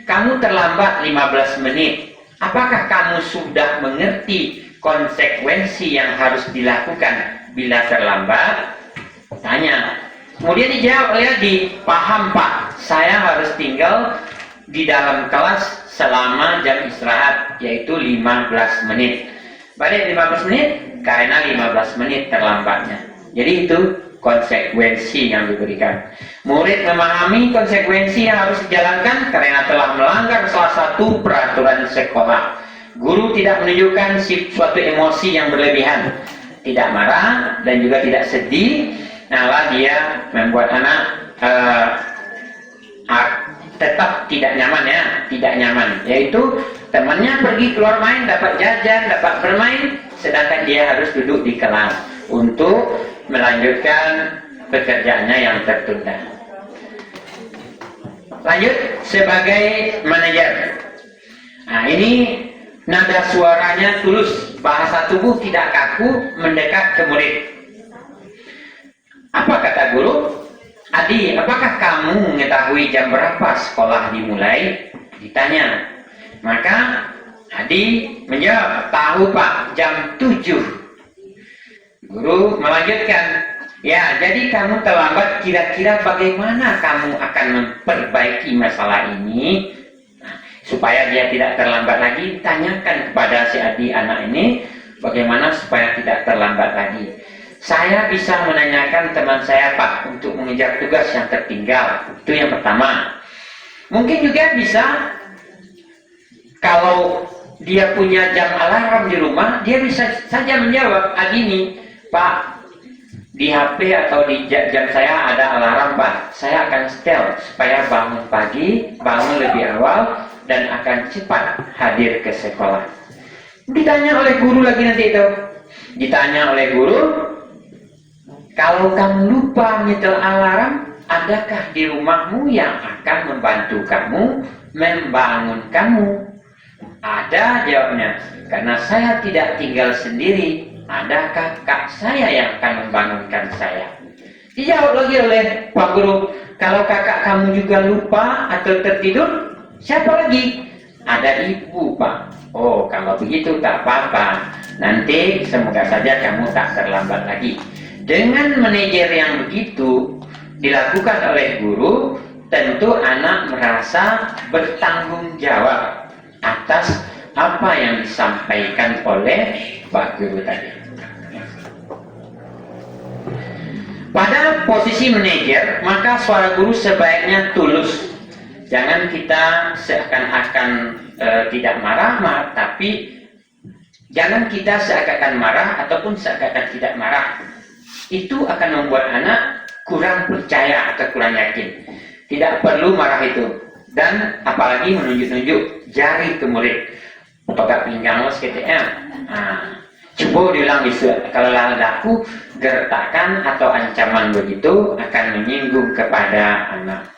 Kamu terlambat 15 menit. Apakah kamu sudah mengerti konsekuensi yang harus dilakukan bila terlambat? Tanya. Kemudian dijawab oleh Adi, paham Pak, saya harus tinggal di dalam kelas selama jam istirahat, yaitu 15 menit. Balik 15 menit karena 15 menit terlambatnya. Jadi itu konsekuensi yang diberikan. Murid memahami konsekuensi yang harus dijalankan karena telah melanggar salah satu peraturan sekolah. Guru tidak menunjukkan suatu emosi yang berlebihan, tidak marah dan juga tidak sedih, malah dia membuat anak tetap tidak nyaman ya, tidak nyaman. Yaitu temannya pergi keluar main, dapat jajan, dapat bermain, sedangkan dia harus duduk di kelas untuk melanjutkan pekerjaannya yang tertunda. Lanjut, sebagai manajer. Nah, ini nada suaranya tulus, bahasa tubuh tidak kaku, mendekat ke murid. Apa kata guru? Adi, apakah kamu mengetahui jam berapa sekolah dimulai? Ditanya. Maka Adi menjawab, tahu Pak, jam 7. Guru melanjutkan, ya jadi kamu terlambat, kira-kira bagaimana kamu akan memperbaiki masalah ini? Nah, supaya dia tidak terlambat lagi, tanyakan kepada si Adi anak ini, bagaimana supaya tidak terlambat lagi. Saya bisa menanyakan teman saya Pak untuk mengejar tugas yang tertinggal. Itu yang pertama. Mungkin juga bisa kalau dia punya jam alarm di rumah, dia bisa saja menjawab, gini, Pak, di HP atau di jam saya ada alarm Pak. Saya akan setel supaya bangun pagi, bangun lebih awal, dan akan cepat hadir ke sekolah. Ditanya oleh guru lagi nanti itu. Ditanya oleh guru, kalau kamu lupa nyetel alarm, adakah di rumahmu yang akan membantu kamu membangun kamu? Ada jawabnya, karena saya tidak tinggal sendiri, ada kakak saya yang akan membangunkan saya. Dijawab lagi oleh Pak Guru, kalau kakak kamu juga lupa atau tertidur, siapa lagi? Ada ibu Pak. Oh, kalau begitu tak apa-apa, nanti semoga saja kamu tak terlambat lagi. Dengan manajer yang begitu dilakukan oleh guru, tentu anak merasa bertanggung jawab atas apa yang disampaikan oleh Pak Guru tadi. Pada posisi manajer, maka suara guru sebaiknya tulus. Jangan kita seakan-akan tidak marah, tapi jangan kita seakan-akan marah ataupun seakan-akan tidak marah. Itu akan membuat anak kurang percaya atau kurang yakin. Tidak perlu marah itu. Dan apalagi menunjuk-nunjuk jari ke murid. Pegang pinggang lo SKTM. Coba diulang bisa. Kalau laku gertakan atau ancaman begitu akan menyinggung kepada anak.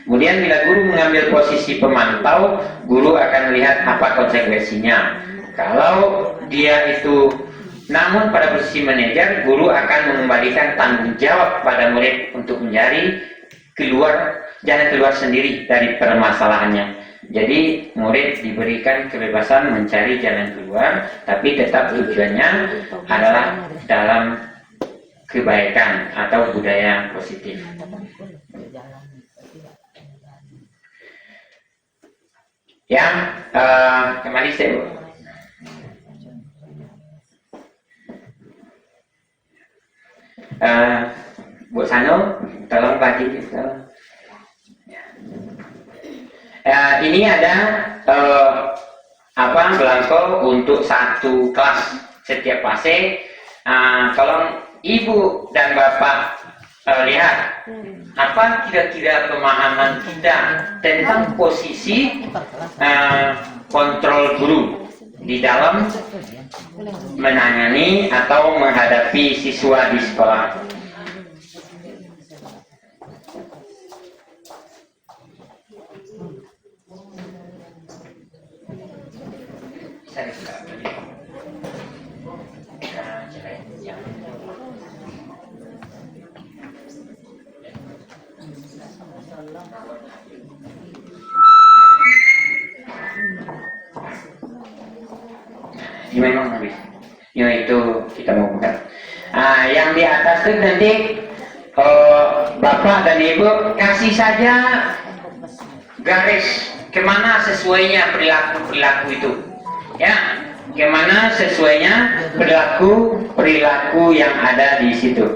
Kemudian bila guru mengambil posisi pemantau, guru akan melihat apa konsekuensinya. Kalau dia itu, namun pada posisi manajer, guru akan mengembalikan tanggung jawab pada murid untuk mencari keluar, jangan keluar sendiri dari permasalahannya. Jadi murid diberikan kebebasan mencari jalan keluar, tapi tetap tujuannya adalah dalam kebaikan atau budaya positif. Yang kembali saya Bu Sano, tolong bagi ini ada belangko untuk satu kelas setiap fase. Tolong Ibu dan Bapak lihat apa kira-kira pemahaman kita tentang posisi kontrol guru di dalam menangani atau menghadapi siswa di sekolah. Ini memang habis. Itu kita mau buka. Yang di atas itu nanti Bapak dan Ibu kasih saja garis kemana sesuainya perilaku itu, ya, kemana sesuainya perilaku yang ada di situ.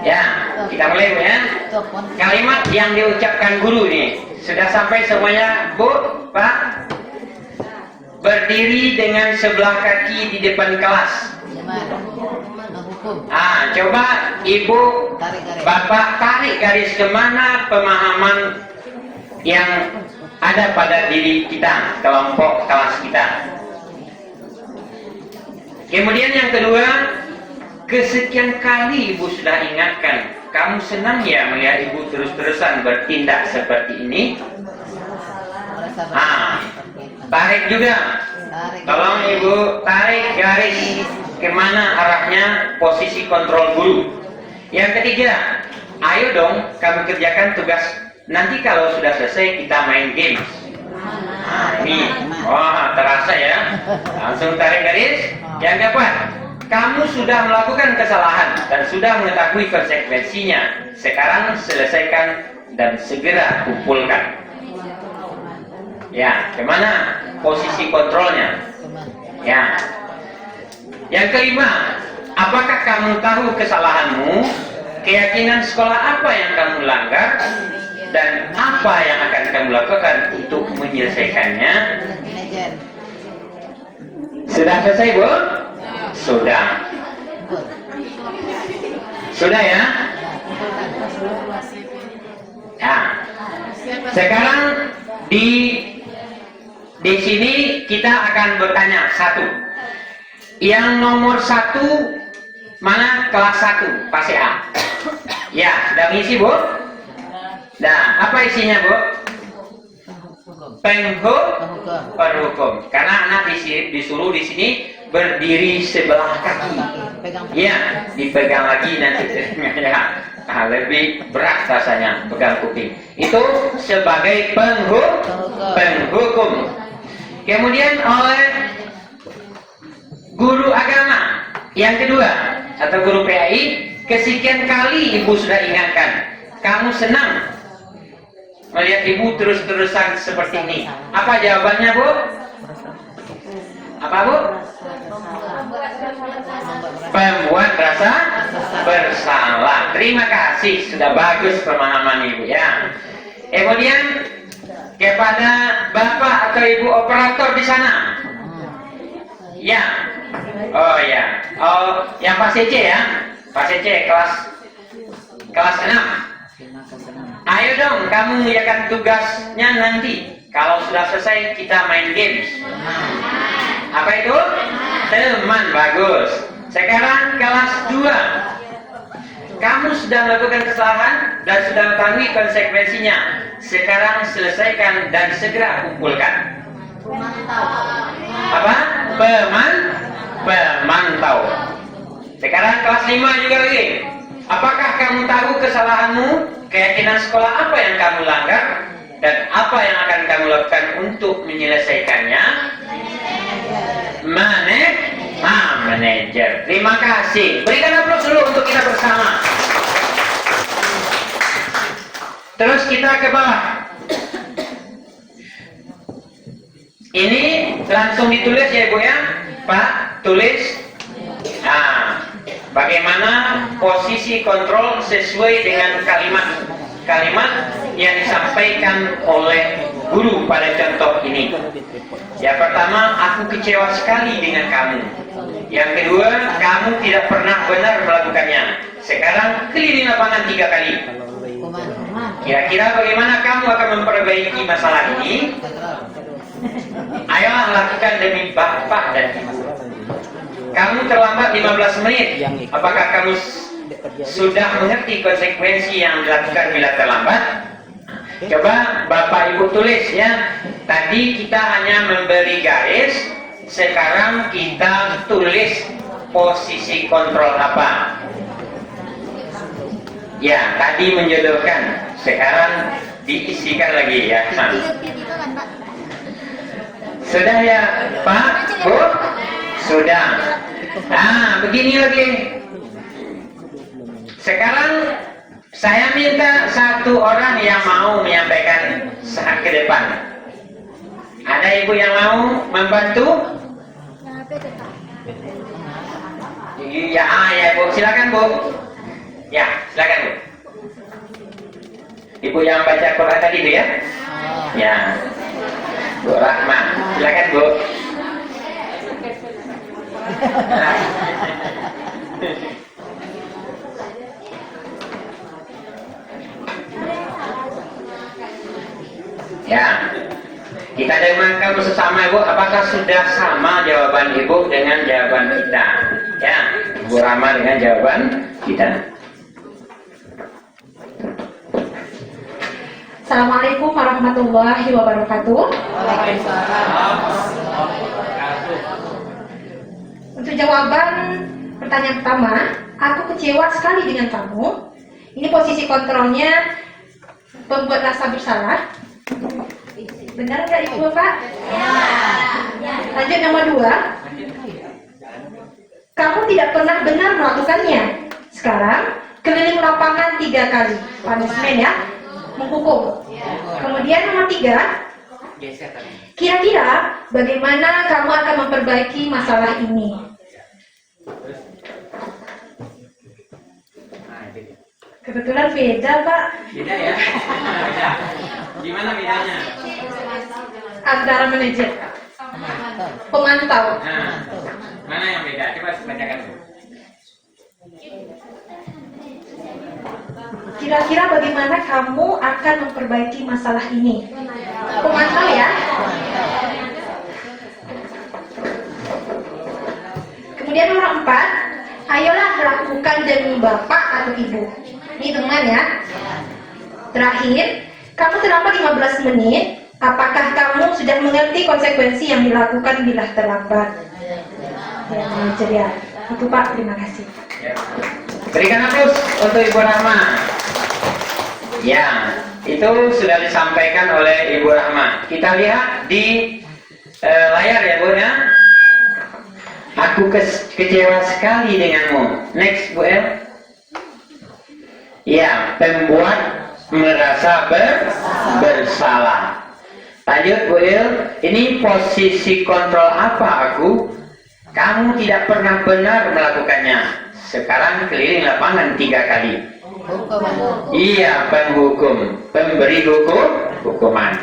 Ya, kita mulai Bu ya. Kalimat yang diucapkan guru nih sudah sampai semuanya, Bu, Pak? Berdiri dengan sebelah kaki di depan kelas. Coba Ibu, Bapak tarik garis kemana pemahaman yang ada pada diri kita, kelompok kelas kita. Kemudian yang kedua, kesekian kali Ibu sudah ingatkan, kamu senang ya melihat Ibu terus-terusan bertindak seperti ini? Tarik juga. Tolong Ibu tarik garis kemana arahnya posisi kontrol guru. Yang ketiga, ayo dong kamu kerjakan tugas. Nanti kalau sudah selesai kita main games. Ini, wah terasa ya. Langsung tarik garis. Yang keempat, kamu sudah melakukan kesalahan dan sudah mengetahui konsekuensinya. Sekarang selesaikan dan segera kumpulkan. Ya, kemana posisi kontrolnya? Ya. Yang kelima, apakah kamu tahu kesalahanmu, keyakinan sekolah apa yang kamu langgar, dan apa yang akan kamu lakukan untuk menyelesaikannya? Sudah selesai, Bu? Sudah. Sudah ya? Ya. Sekarang di sini kita akan bertanya satu. Yang nomor 1 mana kelas 1 pasti A. Ya, sudah mengisi Bu? Nah, apa isinya Bu? Perhukum. Karena anak disuruh di sini berdiri sebelah kaki. Ya, dipegang lagi nanti ya. Lebih berat rasanya pegang kuping. Itu sebagai penghukum. Kemudian oleh guru agama yang kedua atau guru PAI, kesekian kali Ibu sudah ingatkan, kamu senang melihat Ibu terus-terusan seperti ini. Apa jawabannya Bu? Apa Bu? Membuat rasa bersalah. Terima kasih, sudah bagus pemahaman Ibu ya. Kemudian kepada Bapak atau Ibu operator di sana. Ya. Oh ya. Oh, yang Pak CC ya. Pak CC kelas 6. Ayo dong kamu mengerjakan tugasnya nanti. Kalau sudah selesai kita main games. Apa itu? Teman, bagus. Sekarang kelas 2. Kamu sudah melakukan kesalahan dan sudah mengetahui konsekuensinya. Sekarang selesaikan dan segera kumpulkan. Apa? Pemantau. Sekarang kelas 5 juga lagi. Apakah kamu tahu kesalahanmu, keyakinan sekolah apa yang kamu langgar, dan apa yang akan kamu lakukan untuk menyelesaikannya? Manajer. Terima kasih. Berikan aplaus dulu untuk kita bersama. Terus kita ke bawah. Ini langsung ditulis ya Ibu ya, Pak, tulis. Nah, bagaimana posisi kontrol sesuai dengan kalimat yang disampaikan oleh guru pada contoh ini. Yang pertama, aku kecewa sekali dengan kamu. Yang kedua, kamu tidak pernah benar melakukannya. Sekarang keliling lapangan 3 kali. Kira-kira bagaimana kamu akan memperbaiki masalah ini? Ayolah lakukan demi Bapak dan Ibu. Kamu terlambat 15 menit. Apakah kamu sudah mengerti konsekuensi yang dilakukan bila terlambat? Coba Bapak Ibu tulis ya. Tadi kita hanya memberi garis, sekarang kita tulis posisi kontrol apa. Ya, tadi menjodohkan, sekarang diisikan lagi ya. Sudah ya Pak, Bu? Sudah. Nah, begini lagi. Sekarang saya minta satu orang yang mau menyampaikan saat ke depan. Ada ibu yang mau membantu? Ya, ya Bu, silakan Bu. Ya, silakan Bu. Ibu yang baca Quran tadi itu ya? Ya. Bu Rahma, silakan Bu. Ya, kita dengarkan bersama Ibu, apakah sudah sama jawaban Ibu dengan jawaban kita? Ya, Ibu Rahma dengan jawaban kita. Assalamualaikum warahmatullahi wabarakatuh. Untuk jawaban pertanyaan pertama, aku kecewa sekali dengan kamu. Ini posisi kontrolnya pembuat rasa bersalah. Benar nggak Ibu Bapak? Ya. Lanjut nomor 2. Kamu tidak pernah benar melakukannya. Sekarang keliling lapangan 3 kali. Punishment ya, menghukum. Kemudian nomor 3. Kira-kira bagaimana kamu akan memperbaiki masalah ini? Kebetulan beda Pak. Beda ya? Beda. Gimana bedanya? Antara manajer, pemantau. Nah, mana yang beda? Coba bacakan. Kira-kira bagaimana kamu akan memperbaiki masalah ini? Pemantau ya. Kemudian nomor 4, ayolah lakukan demi bapak atau ibu. Ini teman ya. Terakhir, kamu terlambat 15 menit. Apakah kamu sudah mengerti konsekuensi yang dilakukan bila terlambat? Ya, ceria. Itu Pak, terima kasih. Ya. Berikan aplaus untuk Ibu Rahma. Ya, itu sudah disampaikan oleh Ibu Rahma. Kita lihat di layar ya Bu ya. Aku kecewa sekali denganmu. Next Bu El. Ya, pembuat merasa bersalah. Lanjut Bu El. Ini posisi kontrol apa aku? Kamu tidak pernah benar melakukannya. Sekarang keliling lapangan 3 kali. Iya, penghukum, pemberi hukuman.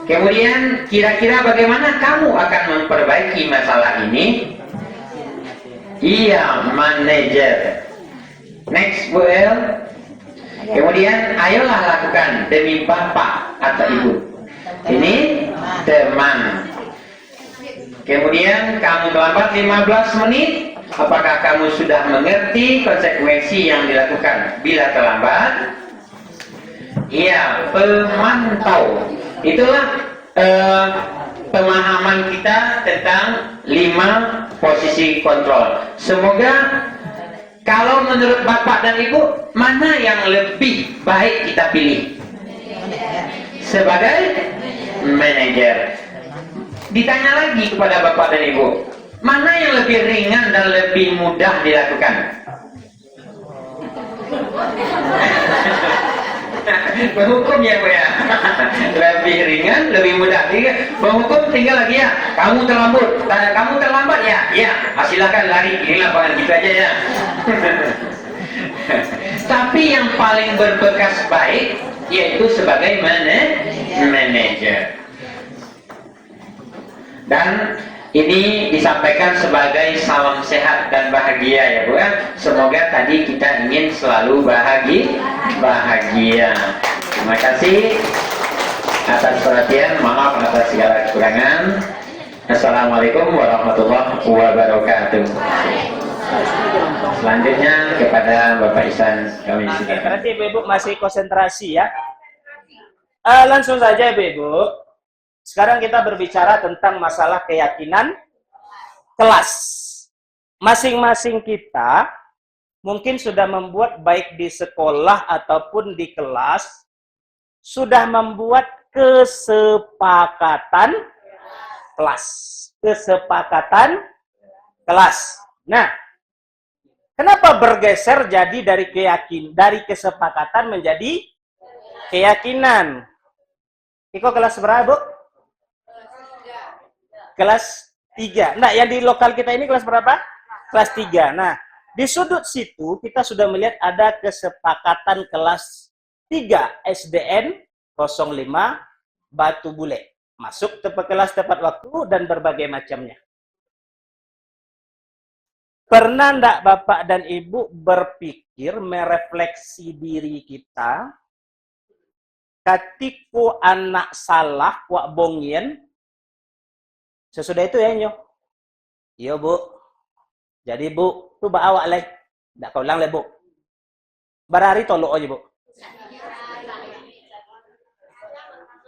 Kemudian kira-kira bagaimana kamu akan memperbaiki masalah ini? Iya, manajer. Next Bu El. Kemudian ayolah lakukan demi bapak atau ibu. Ini teman. Kemudian kamu terlambat 15 menit. Apakah kamu sudah mengerti konsekuensi yang dilakukan bila terlambat? Iya, pemantau. Itulah pemahaman kita tentang 5 posisi kontrol. Semoga kalau menurut Bapak dan Ibu, mana yang lebih baik kita pilih? Sebagai manajer. Ditanya lagi kepada Bapak dan Ibu, mana yang lebih ringan dan lebih mudah dilakukan? Penghukum ya Bu ya. Lebih ringan, lebih mudah. Penghukum tinggal lagi ya. Kamu terlambat ya. Ya, silakan lari ini lapangan gitu aja ya. Tapi yang paling berbekas baik yaitu sebagai manajer. Dan ini disampaikan sebagai salam sehat dan bahagia ya Bu ya. Semoga tadi kita ingin selalu bahagia. Terima kasih atas perhatian, maaf atas segala kekurangan. Assalamualaikum warahmatullahi wabarakatuh. Selanjutnya kepada Bapak Ihsan kami silakan. Berarti Ibu masih konsentrasi ya. Langsung saja Ibu. Sekarang kita berbicara tentang masalah keyakinan kelas. Masing-masing kita mungkin sudah membuat baik di sekolah ataupun di kelas, sudah membuat kesepakatan kelas. Kesepakatan kelas. Nah, kenapa bergeser jadi dari kesepakatan menjadi keyakinan? Iko kelas berapa, Bu? Kelas 3. Nah, yang di lokal kita ini kelas berapa? Kelas 3. Nah, di sudut situ kita sudah melihat ada kesepakatan kelas 3 SDN 05 Batu Bule. Masuk kelas tepat waktu dan berbagai macamnya. Pernah enggak Bapak dan Ibu berpikir, merefleksi diri kita, ketika anak salah, wak bongien, sesudah itu ya, Nyo? Iya, Bu. Jadi, Bu, tuh awak leh. Nggak kau ulang leh, Bu. Berhari tolok aja, Bu.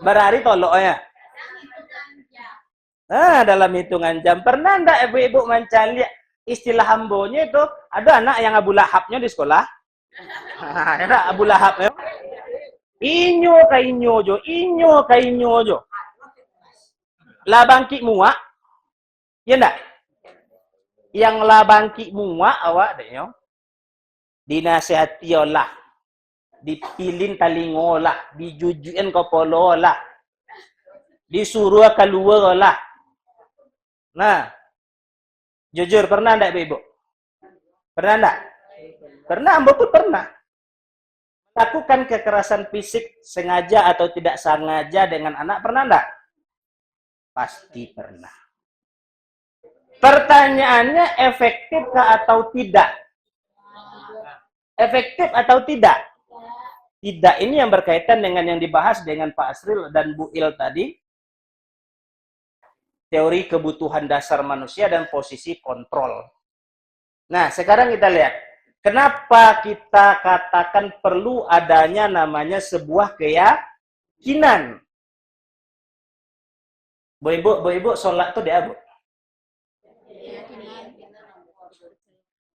Berhari tolok ya. Dalam hitungan jam. Pernah enggak ibu-ibu mencari istilah ambonya itu? Ada anak yang Abu Lahabnya di sekolah. Ada Abu Lahabnya. Inyo ka inyo jo. Labangki muak. Ya enggak? Yang labangki muak awak deh yo. Dinasihati olah. Dipilin talingolah, dijujuin kopololah. Disuruh keluar lah. Nah, jujur pernah enggak Ibu? Pernah enggak? Pernah, Ambo pun pernah. Lakukan kekerasan fisik sengaja atau tidak sengaja dengan anak, pernah enggak? Pasti pernah. Pertanyaannya, efektifkah atau tidak? Efektif atau tidak? Tidak. Ini yang berkaitan dengan yang dibahas dengan Pak Asril dan Bu Il tadi. Teori kebutuhan dasar manusia dan posisi kontrol. Nah, sekarang kita lihat. Kenapa kita katakan perlu adanya namanya sebuah keyakinan? Bu Ibu, sholat itu dia, Bu?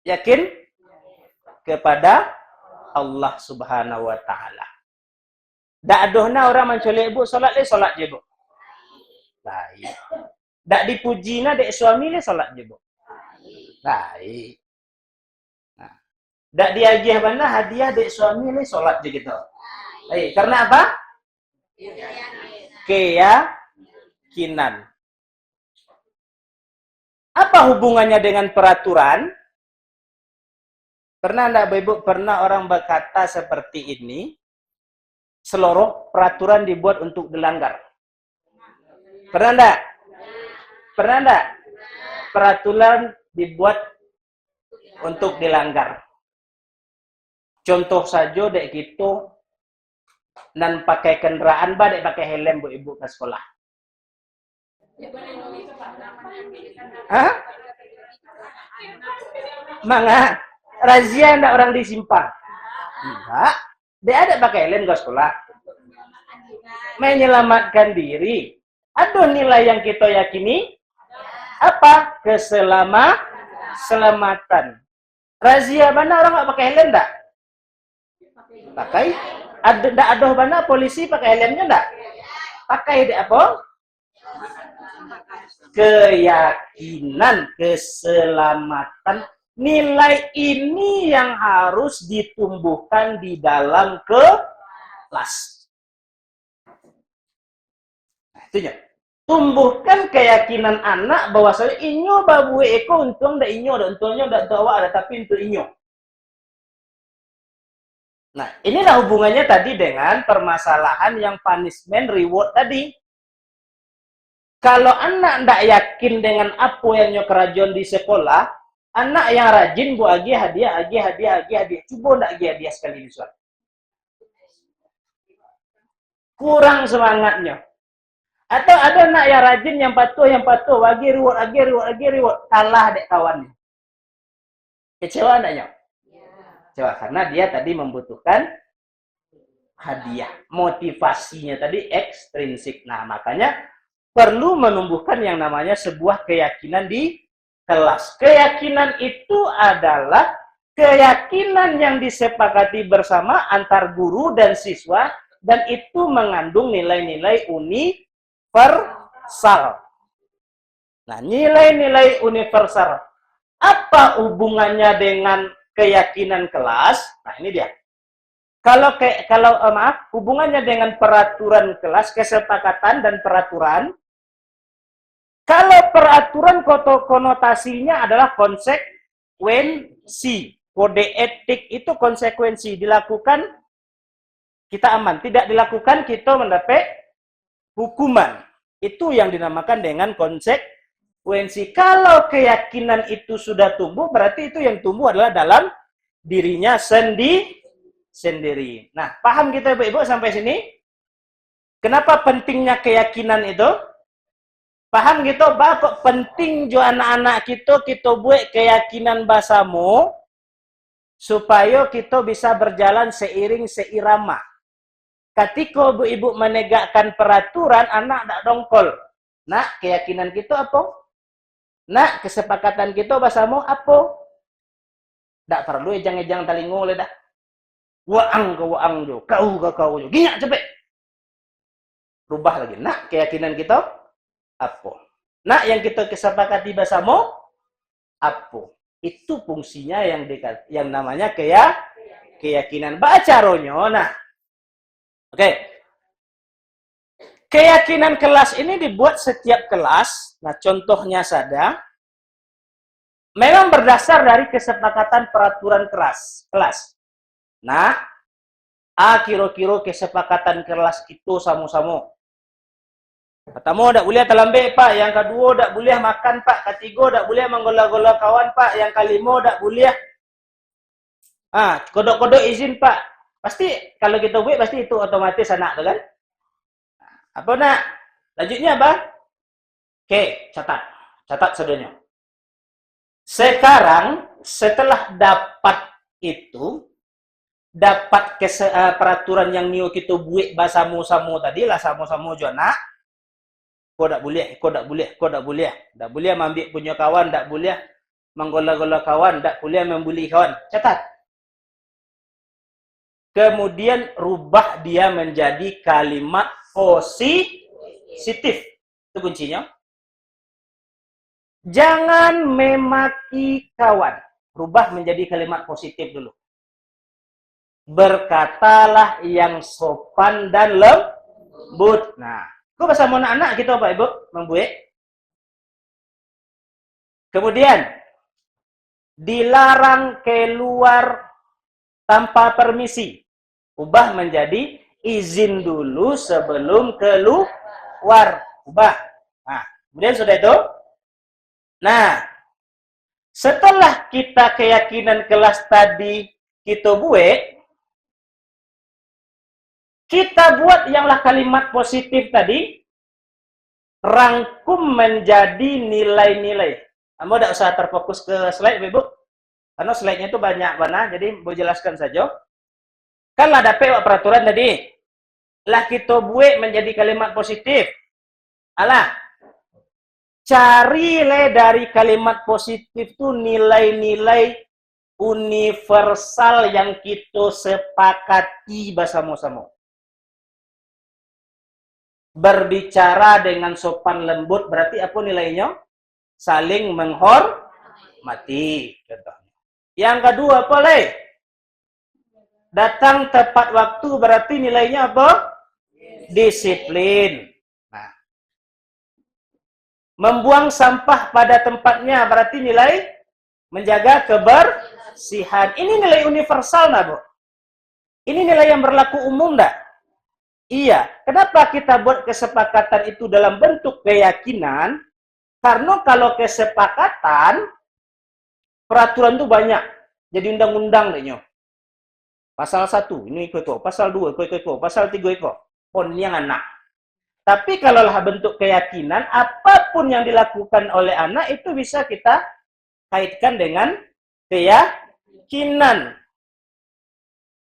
Yakin kepada Allah Subhanahu wa taala. Dak adohna orang mencolek Ibu sholat je, Bu. Baik. Dak dipujina dek suami le sholat je, Bu. Baik. Nah. Dak diagih mana hadiah dek suami le sholat je gitu. Baik, karena apa? Keyakinan. Apa hubungannya dengan peraturan? Pernah enggak Ibu, pernah orang berkata seperti ini, seluruh peraturan dibuat untuk dilanggar? Pernah enggak? Pernah enggak? Peraturan dibuat untuk dilanggar. Contoh saja dek gitu, nan pakai kendaraan ba dek pakai helm Bu Ibu ke sekolah. Hah? Mangga razia ndak orang disimpang? Enggak. Dia ada pakai helm ke sekolah. Menyelamatkan diri. Ada nilai yang kita yakini. Apa? Keselamatan. Razia mana orang nggak pakai helm enggak? Pakai. Ada mana polisi pakai helmnya enggak? Pakai dek apa? Keyakinan, keselamatan. Nilai ini yang harus ditumbuhkan di dalam kelas. Nah, itunya. Tumbuhkan keyakinan anak bahwasanya inyo babu eko untung dak inyo, dak untungnya dak tawa ada tapi untuk inyo. Nah, inilah hubungannya tadi dengan permasalahan yang punishment reward tadi. Kalau anak ndak yakin dengan apa yang nyo kerajon di sekolah, anak yang rajin bu agi hadiah. Coba ndak agi hadiah sekali di suat. Kurang semangatnya. Atau ada anak yang rajin yang patuh, agi reward, kalah dek kawannya. Kecewa ndaknya? Kecewa karena dia tadi membutuhkan hadiah. Motivasinya tadi ekstrinsik. Nah, makanya perlu menumbuhkan yang namanya sebuah keyakinan di kelas. Keyakinan itu adalah keyakinan yang disepakati bersama antar guru dan siswa dan itu mengandung nilai-nilai universal. Nah, nilai-nilai universal apa hubungannya dengan keyakinan kelas? Nah, ini dia. Hubungannya dengan peraturan kelas, kesepakatan dan peraturan. Kalau peraturan konotasinya adalah konsekuensi. Kode etik itu konsekuensi. Dilakukan, kita aman. Tidak dilakukan, kita mendapat hukuman. Itu yang dinamakan dengan konsekuensi. Kalau keyakinan itu sudah tumbuh, berarti itu yang tumbuh adalah dalam dirinya sendiri. Nah, paham kita Ibu-Ibu sampai sini? Kenapa pentingnya keyakinan itu? Paham gitu? Bah, kok penting jo anak-anak kita buat keyakinan bahasamu supaya kita bisa berjalan seiring seirama. Ketika ibu-ibu menegakkan peraturan, anak tak dongkol. Nak, keyakinan kita apa? Nak, kesepakatan kita bahasamu apa? Tak perlu ejang-ejang talingo le dah. Waang jo, kau jo. Ginyak cepet. Rubah lagi. Nak, keyakinan kita apa? Nak, yang kita kesepakati bahasamu apa? Itu fungsinya yang namanya keyakinan. Bacaronya, nah. Oke. Keyakinan kelas ini dibuat setiap kelas. Nah, contohnya saja. Memang berdasar dari kesepakatan peraturan kelas. Nah, kira-kira kesepakatan kelas itu sama-sama. Pertama, tak boleh terlambat, Pak. Yang kedua, tak boleh makan, Pak. Ketiga, tak boleh menggola-gola kawan, Pak. Yang kelima, tak boleh. Kodok-kodok izin, Pak. Pasti, kalau kita buat, pasti itu otomatis anak tu kan? Apa nak? Lanjutnya apa? Oke, catat. Catat saudaranya. Sekarang, setelah dapat itu, dapat peraturan yang new kita buat bahasamu-samu tadi lah, samu-samu jo nak. Kau tak boleh. Tak boleh ambil punya kawan, tak boleh menggola-gola kawan, tak boleh membuli kawan. Catat. Kemudian rubah dia menjadi kalimat positif. Itu kuncinya. Jangan memaki kawan. Rubah menjadi kalimat positif dulu. Berkatalah yang sopan dan lembut. Nah, kau bersama anak-anak kita Pak Ibu membuat. Kemudian dilarang keluar tanpa permisi. Ubah menjadi izin dulu sebelum keluar. Ubah. Nah, kemudian sudah itu. Nah, setelah kita keyakinan kelas tadi kita buat yanglah kalimat positif tadi, rangkum menjadi nilai-nilai. Kamu tidak usah terfokus ke slide, Ibu. Karena slide-nya itu banyak mana, jadi mau jelaskan saja. Kan ada peraturan tadi. Lah kita buat menjadi kalimat positif. Alah, carilah dari kalimat positif itu nilai-nilai universal yang kita sepakati bersama-sama. Berbicara dengan sopan lembut berarti apa nilainya? Saling menghormati. Contohnya. Yang kedua apa leh? Datang tepat waktu berarti nilainya apa? Disiplin. Nah. Membuang sampah pada tempatnya berarti nilai menjaga kebersihan. Ini nilai universal nah, Bu? Ini nilai yang berlaku umum enggak? Iya. Kenapa kita buat kesepakatan itu dalam bentuk keyakinan? Karena kalau kesepakatan, peraturan itu banyak. Jadi undang-undang deh. Pasal 1, ini ikut. Pasal 2, ikut. Pasal 3, ikut. Pon yang anak. Tapi kalaulah bentuk keyakinan, apapun yang dilakukan oleh anak, itu bisa kita kaitkan dengan keyakinan.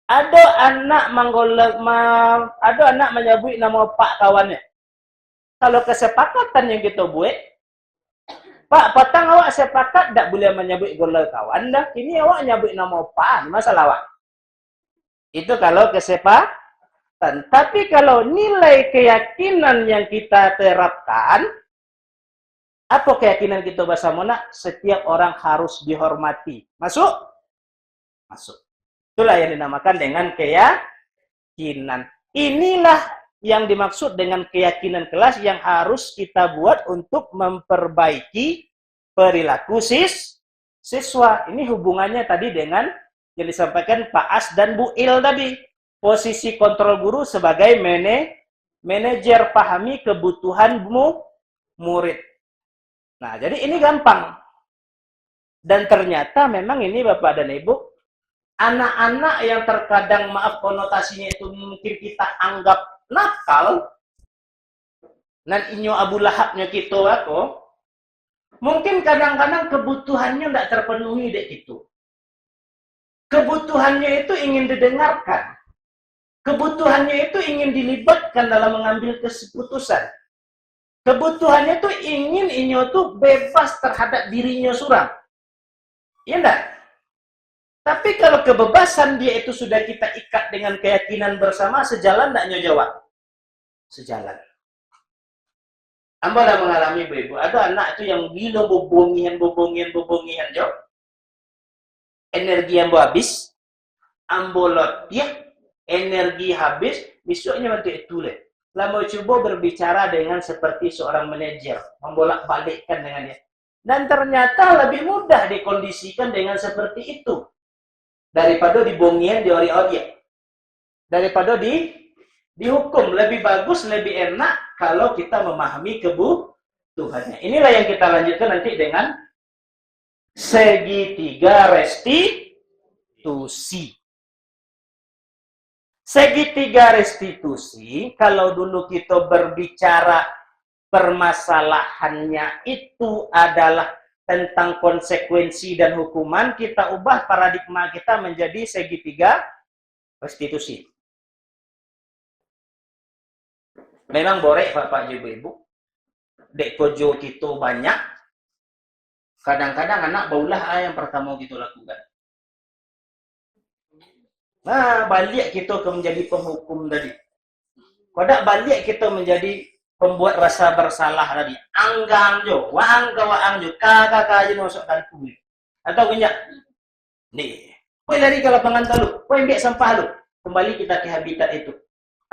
Ada anak menyebut nama pak kawannya. Kalau kesepakatan yang kita buat, Pak, petang awak sepakat tak boleh menyebut gola kawan dah. Ini awak nyebut nama pak, masalah awak. Itu kalau kesepakatan. Tapi kalau nilai keyakinan yang kita terapkan, Apa keyakinan kita bersama? Setiap orang harus dihormati. Masuk? Masuk. Itulah yang dinamakan dengan keyakinan. Inilah yang dimaksud dengan keyakinan kelas yang harus kita buat untuk memperbaiki perilaku siswa. Ini hubungannya tadi dengan yang disampaikan Pak As dan Bu Il tadi. Posisi kontrol guru sebagai manajer, pahami kebutuhan murid. Nah, jadi ini gampang. Dan ternyata memang ini Bapak dan Ibu, anak-anak yang terkadang, maaf konotasinya itu mungkin kita anggap nakal, dan inyo Abu Lahabnya kita aku, mungkin kadang-kadang kebutuhannya tidak terpenuhi dek itu. Kebutuhannya itu ingin didengarkan. Kebutuhannya itu ingin dilibatkan dalam mengambil keputusan. Kebutuhannya itu ingin inyo tuh bebas terhadap dirinya surang. Iya enggak? Tapi kalau kebebasan dia itu sudah kita ikat dengan keyakinan bersama, sejalan enggak nyo jawab? Sejalan. Amba dah mengalami ibu, ada anak itu yang gila bobongian jauh. Energi ambo habis, ambo latihan, energi habis, besoknya nanti itu leh. Lama coba berbicara dengan seperti seorang manajer, membolak-balikkan dengan dia. Dan ternyata lebih mudah dikondisikan dengan seperti itu. Daripada dibongian di ori-ori. Daripada dihukum. Lebih bagus, lebih enak kalau kita memahami kebutuhannya. Inilah yang kita lanjutkan nanti dengan segitiga restitusi. Segitiga restitusi, kalau dulu kita berbicara permasalahannya itu adalah tentang konsekuensi dan hukuman, kita ubah paradigma kita menjadi segitiga restitusi. Memang borek Bapak Ibu, dek kojo kita banyak, kadang-kadang anak baulah yang pertama kita lakukan. Nah, balik kita ke menjadi penghukum tadi. Kodak balik kita menjadi pembuat rasa bersalah tadi. Anggang jo, waang jo, kakak aja masuk dan kulit. Atau punya, nih, kau lari ke lapangan talu, kau ambil sampah lu. Kembali kita ke habitat itu.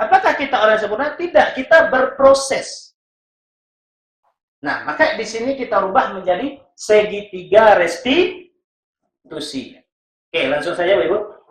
Apakah kita orang sempurna? Tidak, kita berproses. Nah, maka di sini kita rubah menjadi segitiga restitusi. Oke, langsung saja Ibu.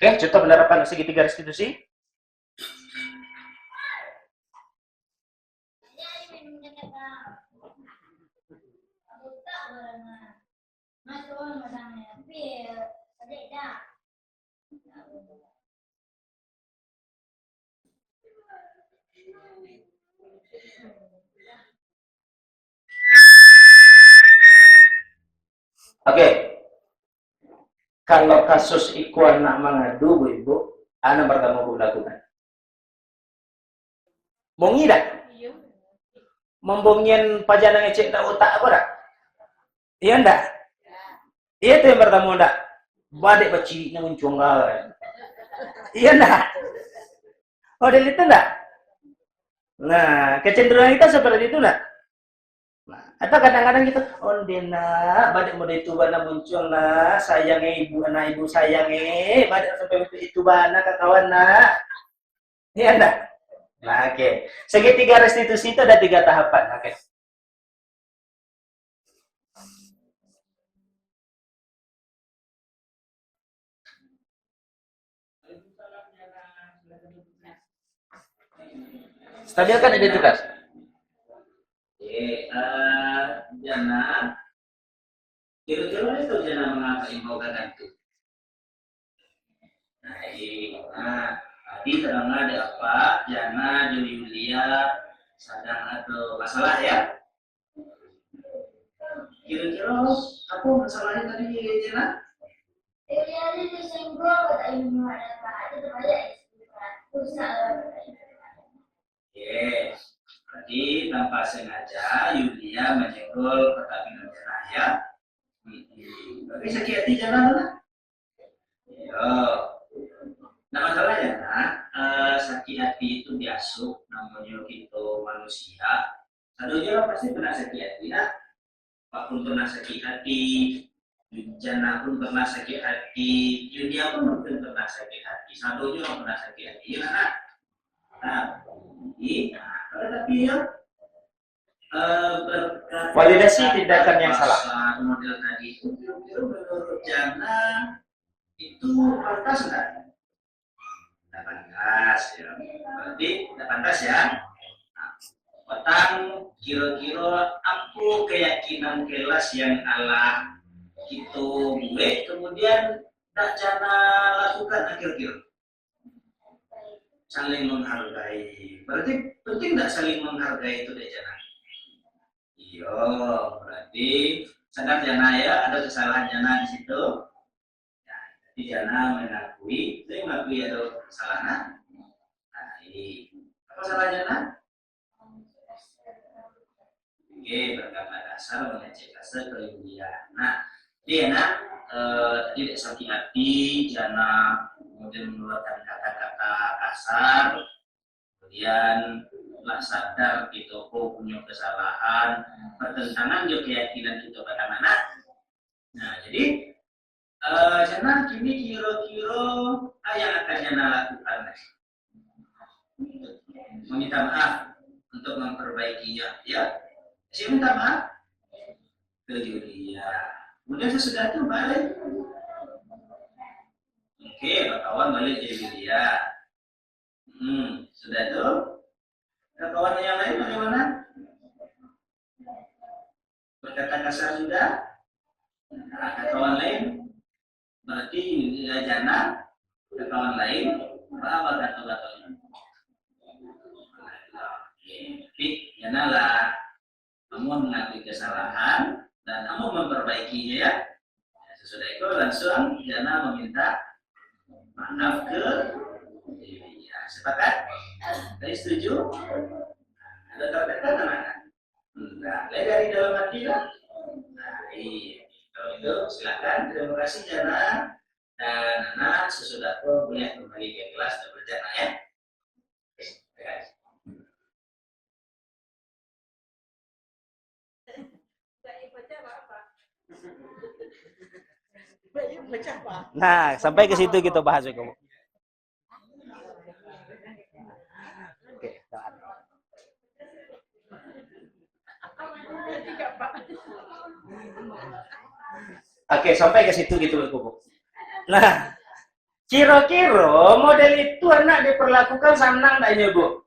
Oke, contoh penerapan segitiga restitusi. Oke. Kalau kasus iku anak mengadu, Bu Ibu, anak pertama Bu lakukan. Bongi dah? Membongin pajana ngecek tak otak apa dah? Iya ndak? Iya itu yang pertama ndak? Badek baciriknya muncung gak? Iya ndak? Oh dari itu ndak? Nah, kecenderungan kita seperti itu ndak? Nah, atau kadang-kadang gitu, oh dena, badek mau itu bana muncul na, sayangnya ibu, anak ibu sayangnya, badek sampai itu bana kawan na, iya ndak? Nah, oke. Segitiga restitusi itu ada 3 tahapan, oke. Stabilkan identitas. Jana, kira-kira itu jana mengapa ibu ganti. Nah, tadi sedang ada apa? Jana, Yulia, sedang ada masalah ya. Kira-kira apa masalahnya tadi Jena? Jadi disenggol kata ibu ada ada terbalik Yes. Berarti tanpa sengaja Yulia menyenggol perkawinan Jana ya. Tapi sakit hati Jana mana? Ya. Nah masalahnya sakit hati itu biasa namanya kita manusia. Sadonya pasti pernah sakit hati ya. Pak pun pernah sakit hati. Jana pun pernah sakit hati. Yulia pun mungkin pernah sakit hati. Sadonya pernah sakit hati. Ya, nah, tapi ya Validasi tindakan yang salah. Model tadi itu menurut Jana itu pantas nggak? Tidak pantas ya. Berarti tidak pantas ya. Nah, petang kira-kira apa keyakinan kelas yang Allah itu buat kemudian tak Jana lakukan akhir-akhir. Saling menghargai. Berarti penting nggak saling menghargai itu deh Jana? Iya, berarti sadar Jana ya ada kesalahan Jana di situ. Ya, jadi Jana mengakui, saya mengakui ada kesalahan. Nah, ini apa salah Jana? Oke, berkata dasar mengecek dasar kemudian. Nah, dia nak tidak sakit hati, Jana kemudian mengeluarkan kata-kata kasar, kemudian lah sadar kita punya kesalahan, bertentangan dengan keyakinan kita pada mana. Nah, jadi Jana kini kira-kira yang akan Jana lakukan, meminta maaf untuk memperbaikinya, ya. Saya minta maaf ke Yulia. Kemudian sesudah itu balik. Oke, kawan balik ke Yulia. Sudah itu. Kawan yang lain bagaimana? Berkata kasar sudah. Nah, kawan lain berarti Yulia Jana. Kawan lain apa kata-katanya? Oke, Jana lah. Kamu mengakui kesalahan dan kamu memperbaikinya ya. Sesudah itu langsung Jana meminta maaf ke Yulia. Sepakat? Kalian setuju? Ada terdekat mana? Enggak. Lihat dari dalam hati lah. Nah, iya. Kalau itu silakan. Terima kasih Jana. Dan Nana sesudah itu boleh kembali ke kelas dan berjana ya. Nah, sampai ke situ kita bahas kamu. Oke, sampai ke situ gitu Bu. Nah, kira-kira model itu anak diperlakukan senang enggaknya Bu?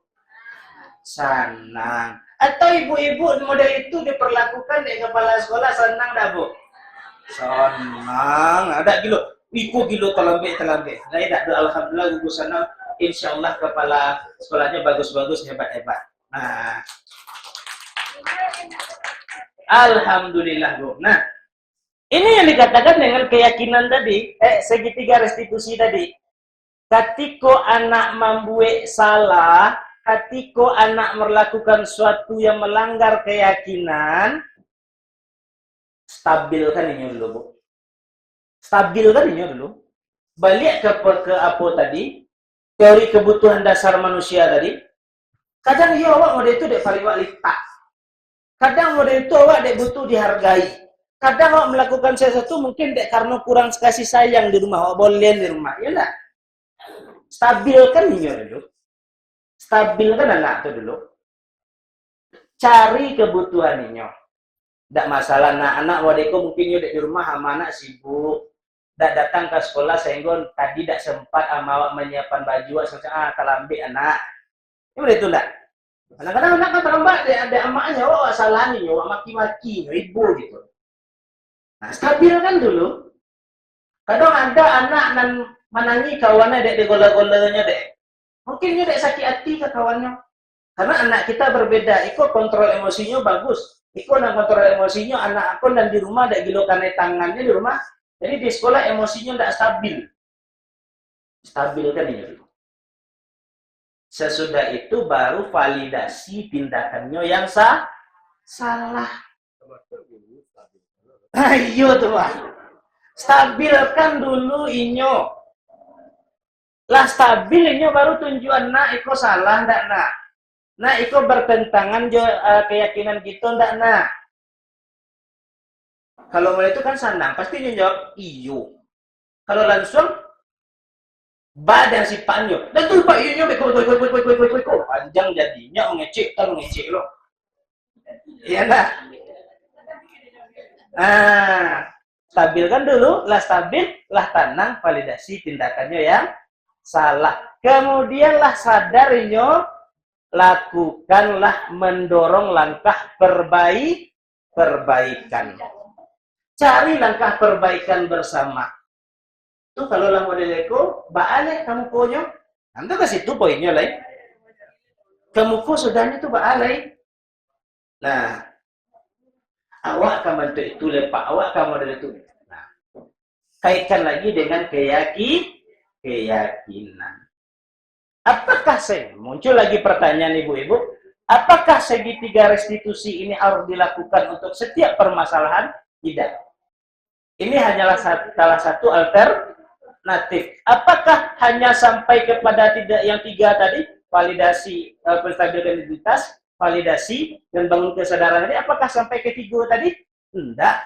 Senang. Atau ibu-ibu model itu diperlakukan di kepala sekolah senang enggak Bu? Senang. Ada gitu. Iku gitu telambe. Nah, tidak alhamdulillah Bu senang. Insyaallah kepala sekolahnya bagus-bagus, hebat-hebat. Nah, alhamdulillah Bu. Nah, ini yang dikatakan dengan keyakinan tadi, segitiga restitusi tadi. Ketika anak membuat salah, ketika anak melakukan sesuatu yang melanggar keyakinan, stabil kan ini dulu, Bu. Stabil kan ini dulu. Balik ke apa tadi? Teori kebutuhan dasar manusia tadi. Kadang ya awak model itu dek paling tak. Kadang model itu awak dek butuh dihargai. Kadang awak melakukan sesuatu mungkin dek karena kurang kasih sayang di rumah, awak boleh di rumah, ya enggak? Stabil kan ini dulu. Stabil kan anak itu dulu. Cari kebutuhan ini. Tidak masalah, nah anak wadeko mungkin dek di rumah sama anak sibuk. Tidak datang ke sekolah sehingga tadi tidak sempat sama awak menyiapkan baju, terlambat anak. Ini itu enggak? Kadang-kadang anak kan terlambat, ada amaknya, awak salah nih, awak maki-maki, ibu gitu. Nah, stabil kan dulu. Kadang ada anak dan menangi kawannya dek di gola-golanya dek. Mungkin dia dek sakit hati ke kawannya. Karena anak kita berbeda, ikut kontrol emosinya bagus. Iko nang kontrol emosinya, anak aku dan di rumah ada gilo karena tangannya di rumah. Jadi di sekolah emosinya tidak stabil. Stabil kan ini dulu. Sesudah itu baru validasi tindakannya yang salah. Ayo tuh Pak. Stabilkan dulu inyo. Lah stabil inyo baru tunjuan nak iko salah ndak nak. Nah iko bertentangan jo keyakinan kita ndak nak. Kalau mulai itu kan sandang pasti inyo jawab iyo. Kalau langsung badan sifatnya. Dan tuh Pak inyo beko panjang jadinya mengecek loh. Iya enggak? Stabilkan dulu, lah stabil, lah tenang, validasi tindakannya yang salah. Kemudianlah sadarinya, lakukanlah mendorong langkah perbaikan. Cari langkah perbaikan bersama. Tuh kalau lah modelku, baaleh kamu punya. Nanti ke situ poinnya lain. Kamu kok sudahnya tuh baaleh. Nah, awak akan bantu itu lepak, awak akan model itu. Nah, kaitkan lagi dengan keyakinan. Apakah muncul lagi pertanyaan ibu-ibu, apakah segitiga restitusi ini harus dilakukan untuk setiap permasalahan? Tidak. Ini hanyalah salah satu alternatif. Apakah hanya sampai kepada yang tiga tadi, validasi stabilitas, validasi dan bangun kesadaran tadi, apakah sampai ketiga tadi? Enggak.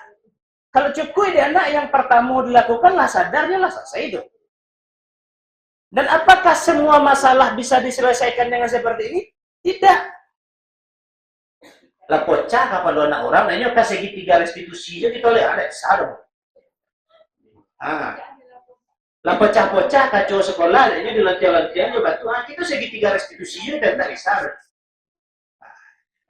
Kalau cukup di anak yang pertama dilakukanlah sadarnya lah selesai itu. Dan apakah semua masalah bisa diselesaikan dengan seperti ini? Tidak. Lah pecah kapan anak orang, ini kan segitiga restitusinya kita lihat ada sarung. Lah pecah-pecah kacau sekolah, ini di lantian-lantian batu. Kita segitiga restitusinya dan tak bisa.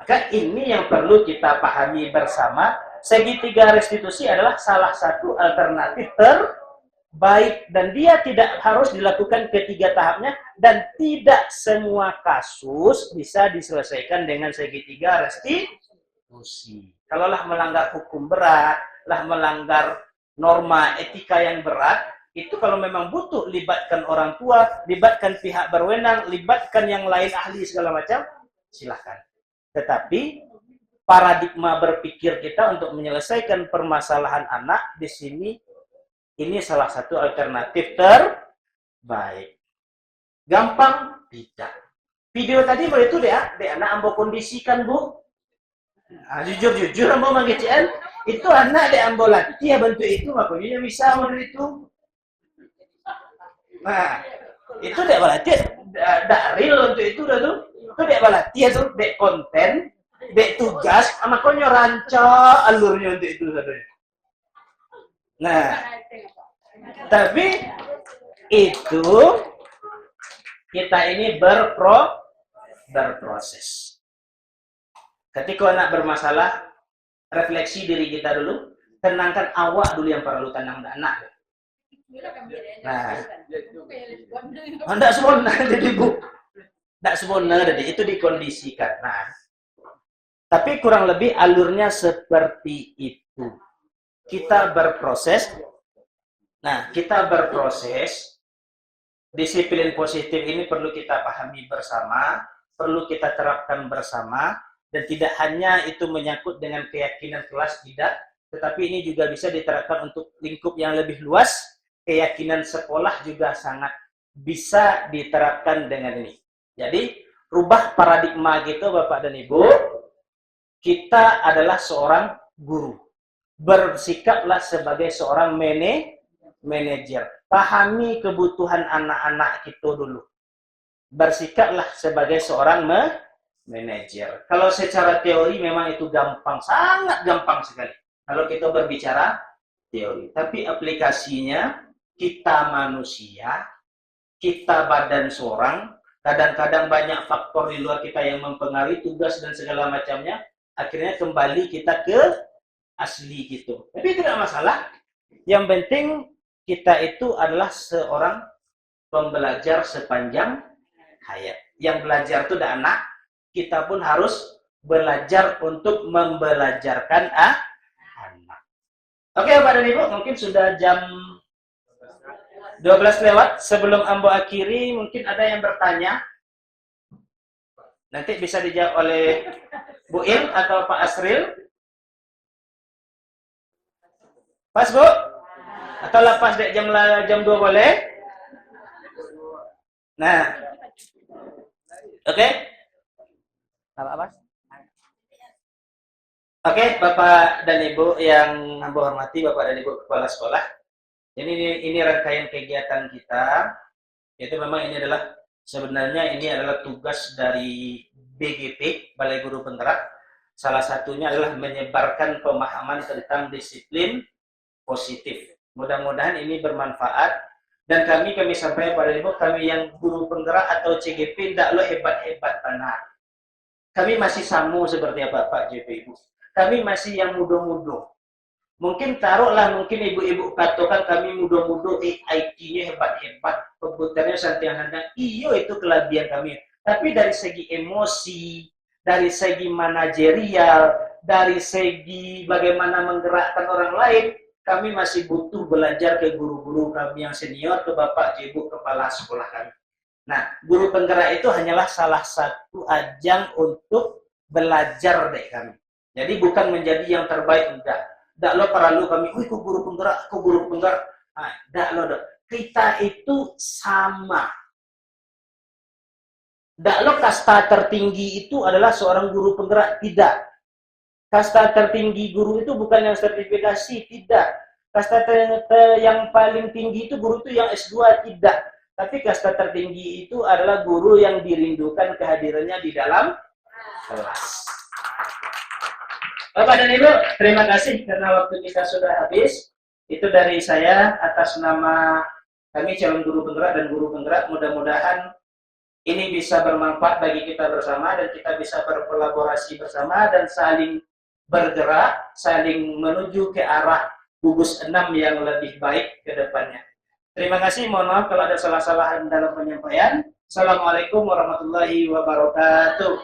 Maka ini yang perlu kita pahami bersama. Segitiga restitusi adalah salah satu alternatif terbaik dan dia tidak harus dilakukan ketiga tahapnya dan tidak semua kasus bisa diselesaikan dengan segitiga restitusi. Kalaulah melanggar hukum berat, lah melanggar norma etika yang berat, itu kalau memang butuh libatkan orang tua, libatkan pihak berwenang, libatkan yang lain ahli segala macam, silahkan. Tetapi paradigma berpikir kita untuk menyelesaikan permasalahan anak di sini ini salah satu alternatif terbaik. Gampang? Tidak. Video tadi itu deh anak ambo kondisikan Bu. Nah, jujur ambo mangkecian itu anak deh ambo latih ya bantu itu makanya bisa model itu. Nah, itu deh balatih real untuk itu dah tuh. Itu dek balatih tuh, dek konten, dek tugas, makanya rancak alurnya untuk itu saudara. Nah, tapi itu kita ini berproses. Ketika anak bermasalah, refleksi diri kita dulu, tenangkan awak dulu yang perlu tenang anak. Nah, tidak sebenarnya jadi Bu. Tidak sebenarnya, itu dikondisikan. Nah, tapi kurang lebih alurnya seperti itu. Kita berproses. Nah, kita berproses. Disiplin positif ini perlu kita pahami bersama, perlu kita terapkan bersama, dan tidak hanya itu menyangkut dengan keyakinan kelas, tidak, tetapi ini juga bisa diterapkan untuk lingkup yang lebih luas. Keyakinan sekolah juga sangat bisa diterapkan dengan ini. Jadi, rubah paradigma gitu Bapak dan Ibu. Kita adalah seorang guru. Bersikaplah sebagai seorang manajer. Pahami kebutuhan anak-anak kita dulu. Bersikaplah sebagai seorang manajer. Kalau secara teori memang itu gampang, sangat gampang sekali. Kalau kita berbicara teori. Tapi aplikasinya, kita manusia, kita badan seorang, kadang-kadang banyak faktor di luar kita yang mempengaruhi tugas dan segala macamnya, akhirnya kembali kita ke asli gitu. Tapi tidak masalah. Yang penting kita itu adalah seorang pembelajar sepanjang hayat. Yang belajar itu ada anak, kita pun harus belajar untuk membelajarkan anak. Oke Bapak dan Ibu, mungkin sudah jam 12 lewat. Sebelum Ambo akhiri, mungkin ada yang bertanya. Nanti bisa dijawab oleh Bu Il atau Pak Asril. Pas Bu? Atau lepas dek jam 2 boleh? Nah. Oke? Apa? Oke, Bapak dan Ibu yang Ambo hormati, Bapak dan Ibu Kepala Sekolah. Jadi ini rangkaian kegiatan kita. Itu memang ini adalah sebenarnya ini adalah tugas dari BGP, Balai Guru Penggerak. Salah satunya adalah menyebarkan pemahaman tentang disiplin positif. Mudah-mudahan ini bermanfaat. Dan kami sampaikan pada Ibu, kami yang guru penggerak atau CGP tidak lo hebat-hebat tanah. Kami masih sama seperti apa Pak JP Ibu. Kami masih yang muda-muda. Mungkin taruhlah mungkin ibu-ibu katakan kami muda-muda, IT-nya hebat-hebat, komputernya santai-santai. Iyo itu kelebihan kami. Tapi dari segi emosi, dari segi manajerial, dari segi bagaimana menggerakkan orang lain, kami masih butuh belajar ke guru-guru kami yang senior, ke Bapak Ibu Kepala Sekolah kami. Nah, guru penggerak itu hanyalah salah satu ajang untuk belajar deh kami. Jadi bukan menjadi yang terbaik, enggak. Enggak lo perlu kami, kok guru penggerak. Nah, enggak lo dong. Kita itu sama. Enggak lo kasta tertinggi itu adalah seorang guru penggerak, tidak. Kasta tertinggi guru itu bukan yang sertifikasi, tidak. Kasta yang paling tinggi itu guru itu yang S2, tidak. Tapi kasta tertinggi itu adalah guru yang dirindukan kehadirannya di dalam kelas. Bapak dan Ibu, terima kasih karena waktu kita sudah habis. Itu dari saya atas nama kami calon guru penggerak dan guru penggerak. Mudah-mudahan ini bisa bermanfaat bagi kita bersama dan kita bisa berkolaborasi bersama dan saling bergerak, saling menuju ke arah gugus 6 yang lebih baik ke depannya. Terima kasih, mohon maaf kalau ada salah-salahan dalam penyampaian. Assalamualaikum warahmatullahi wabarakatuh.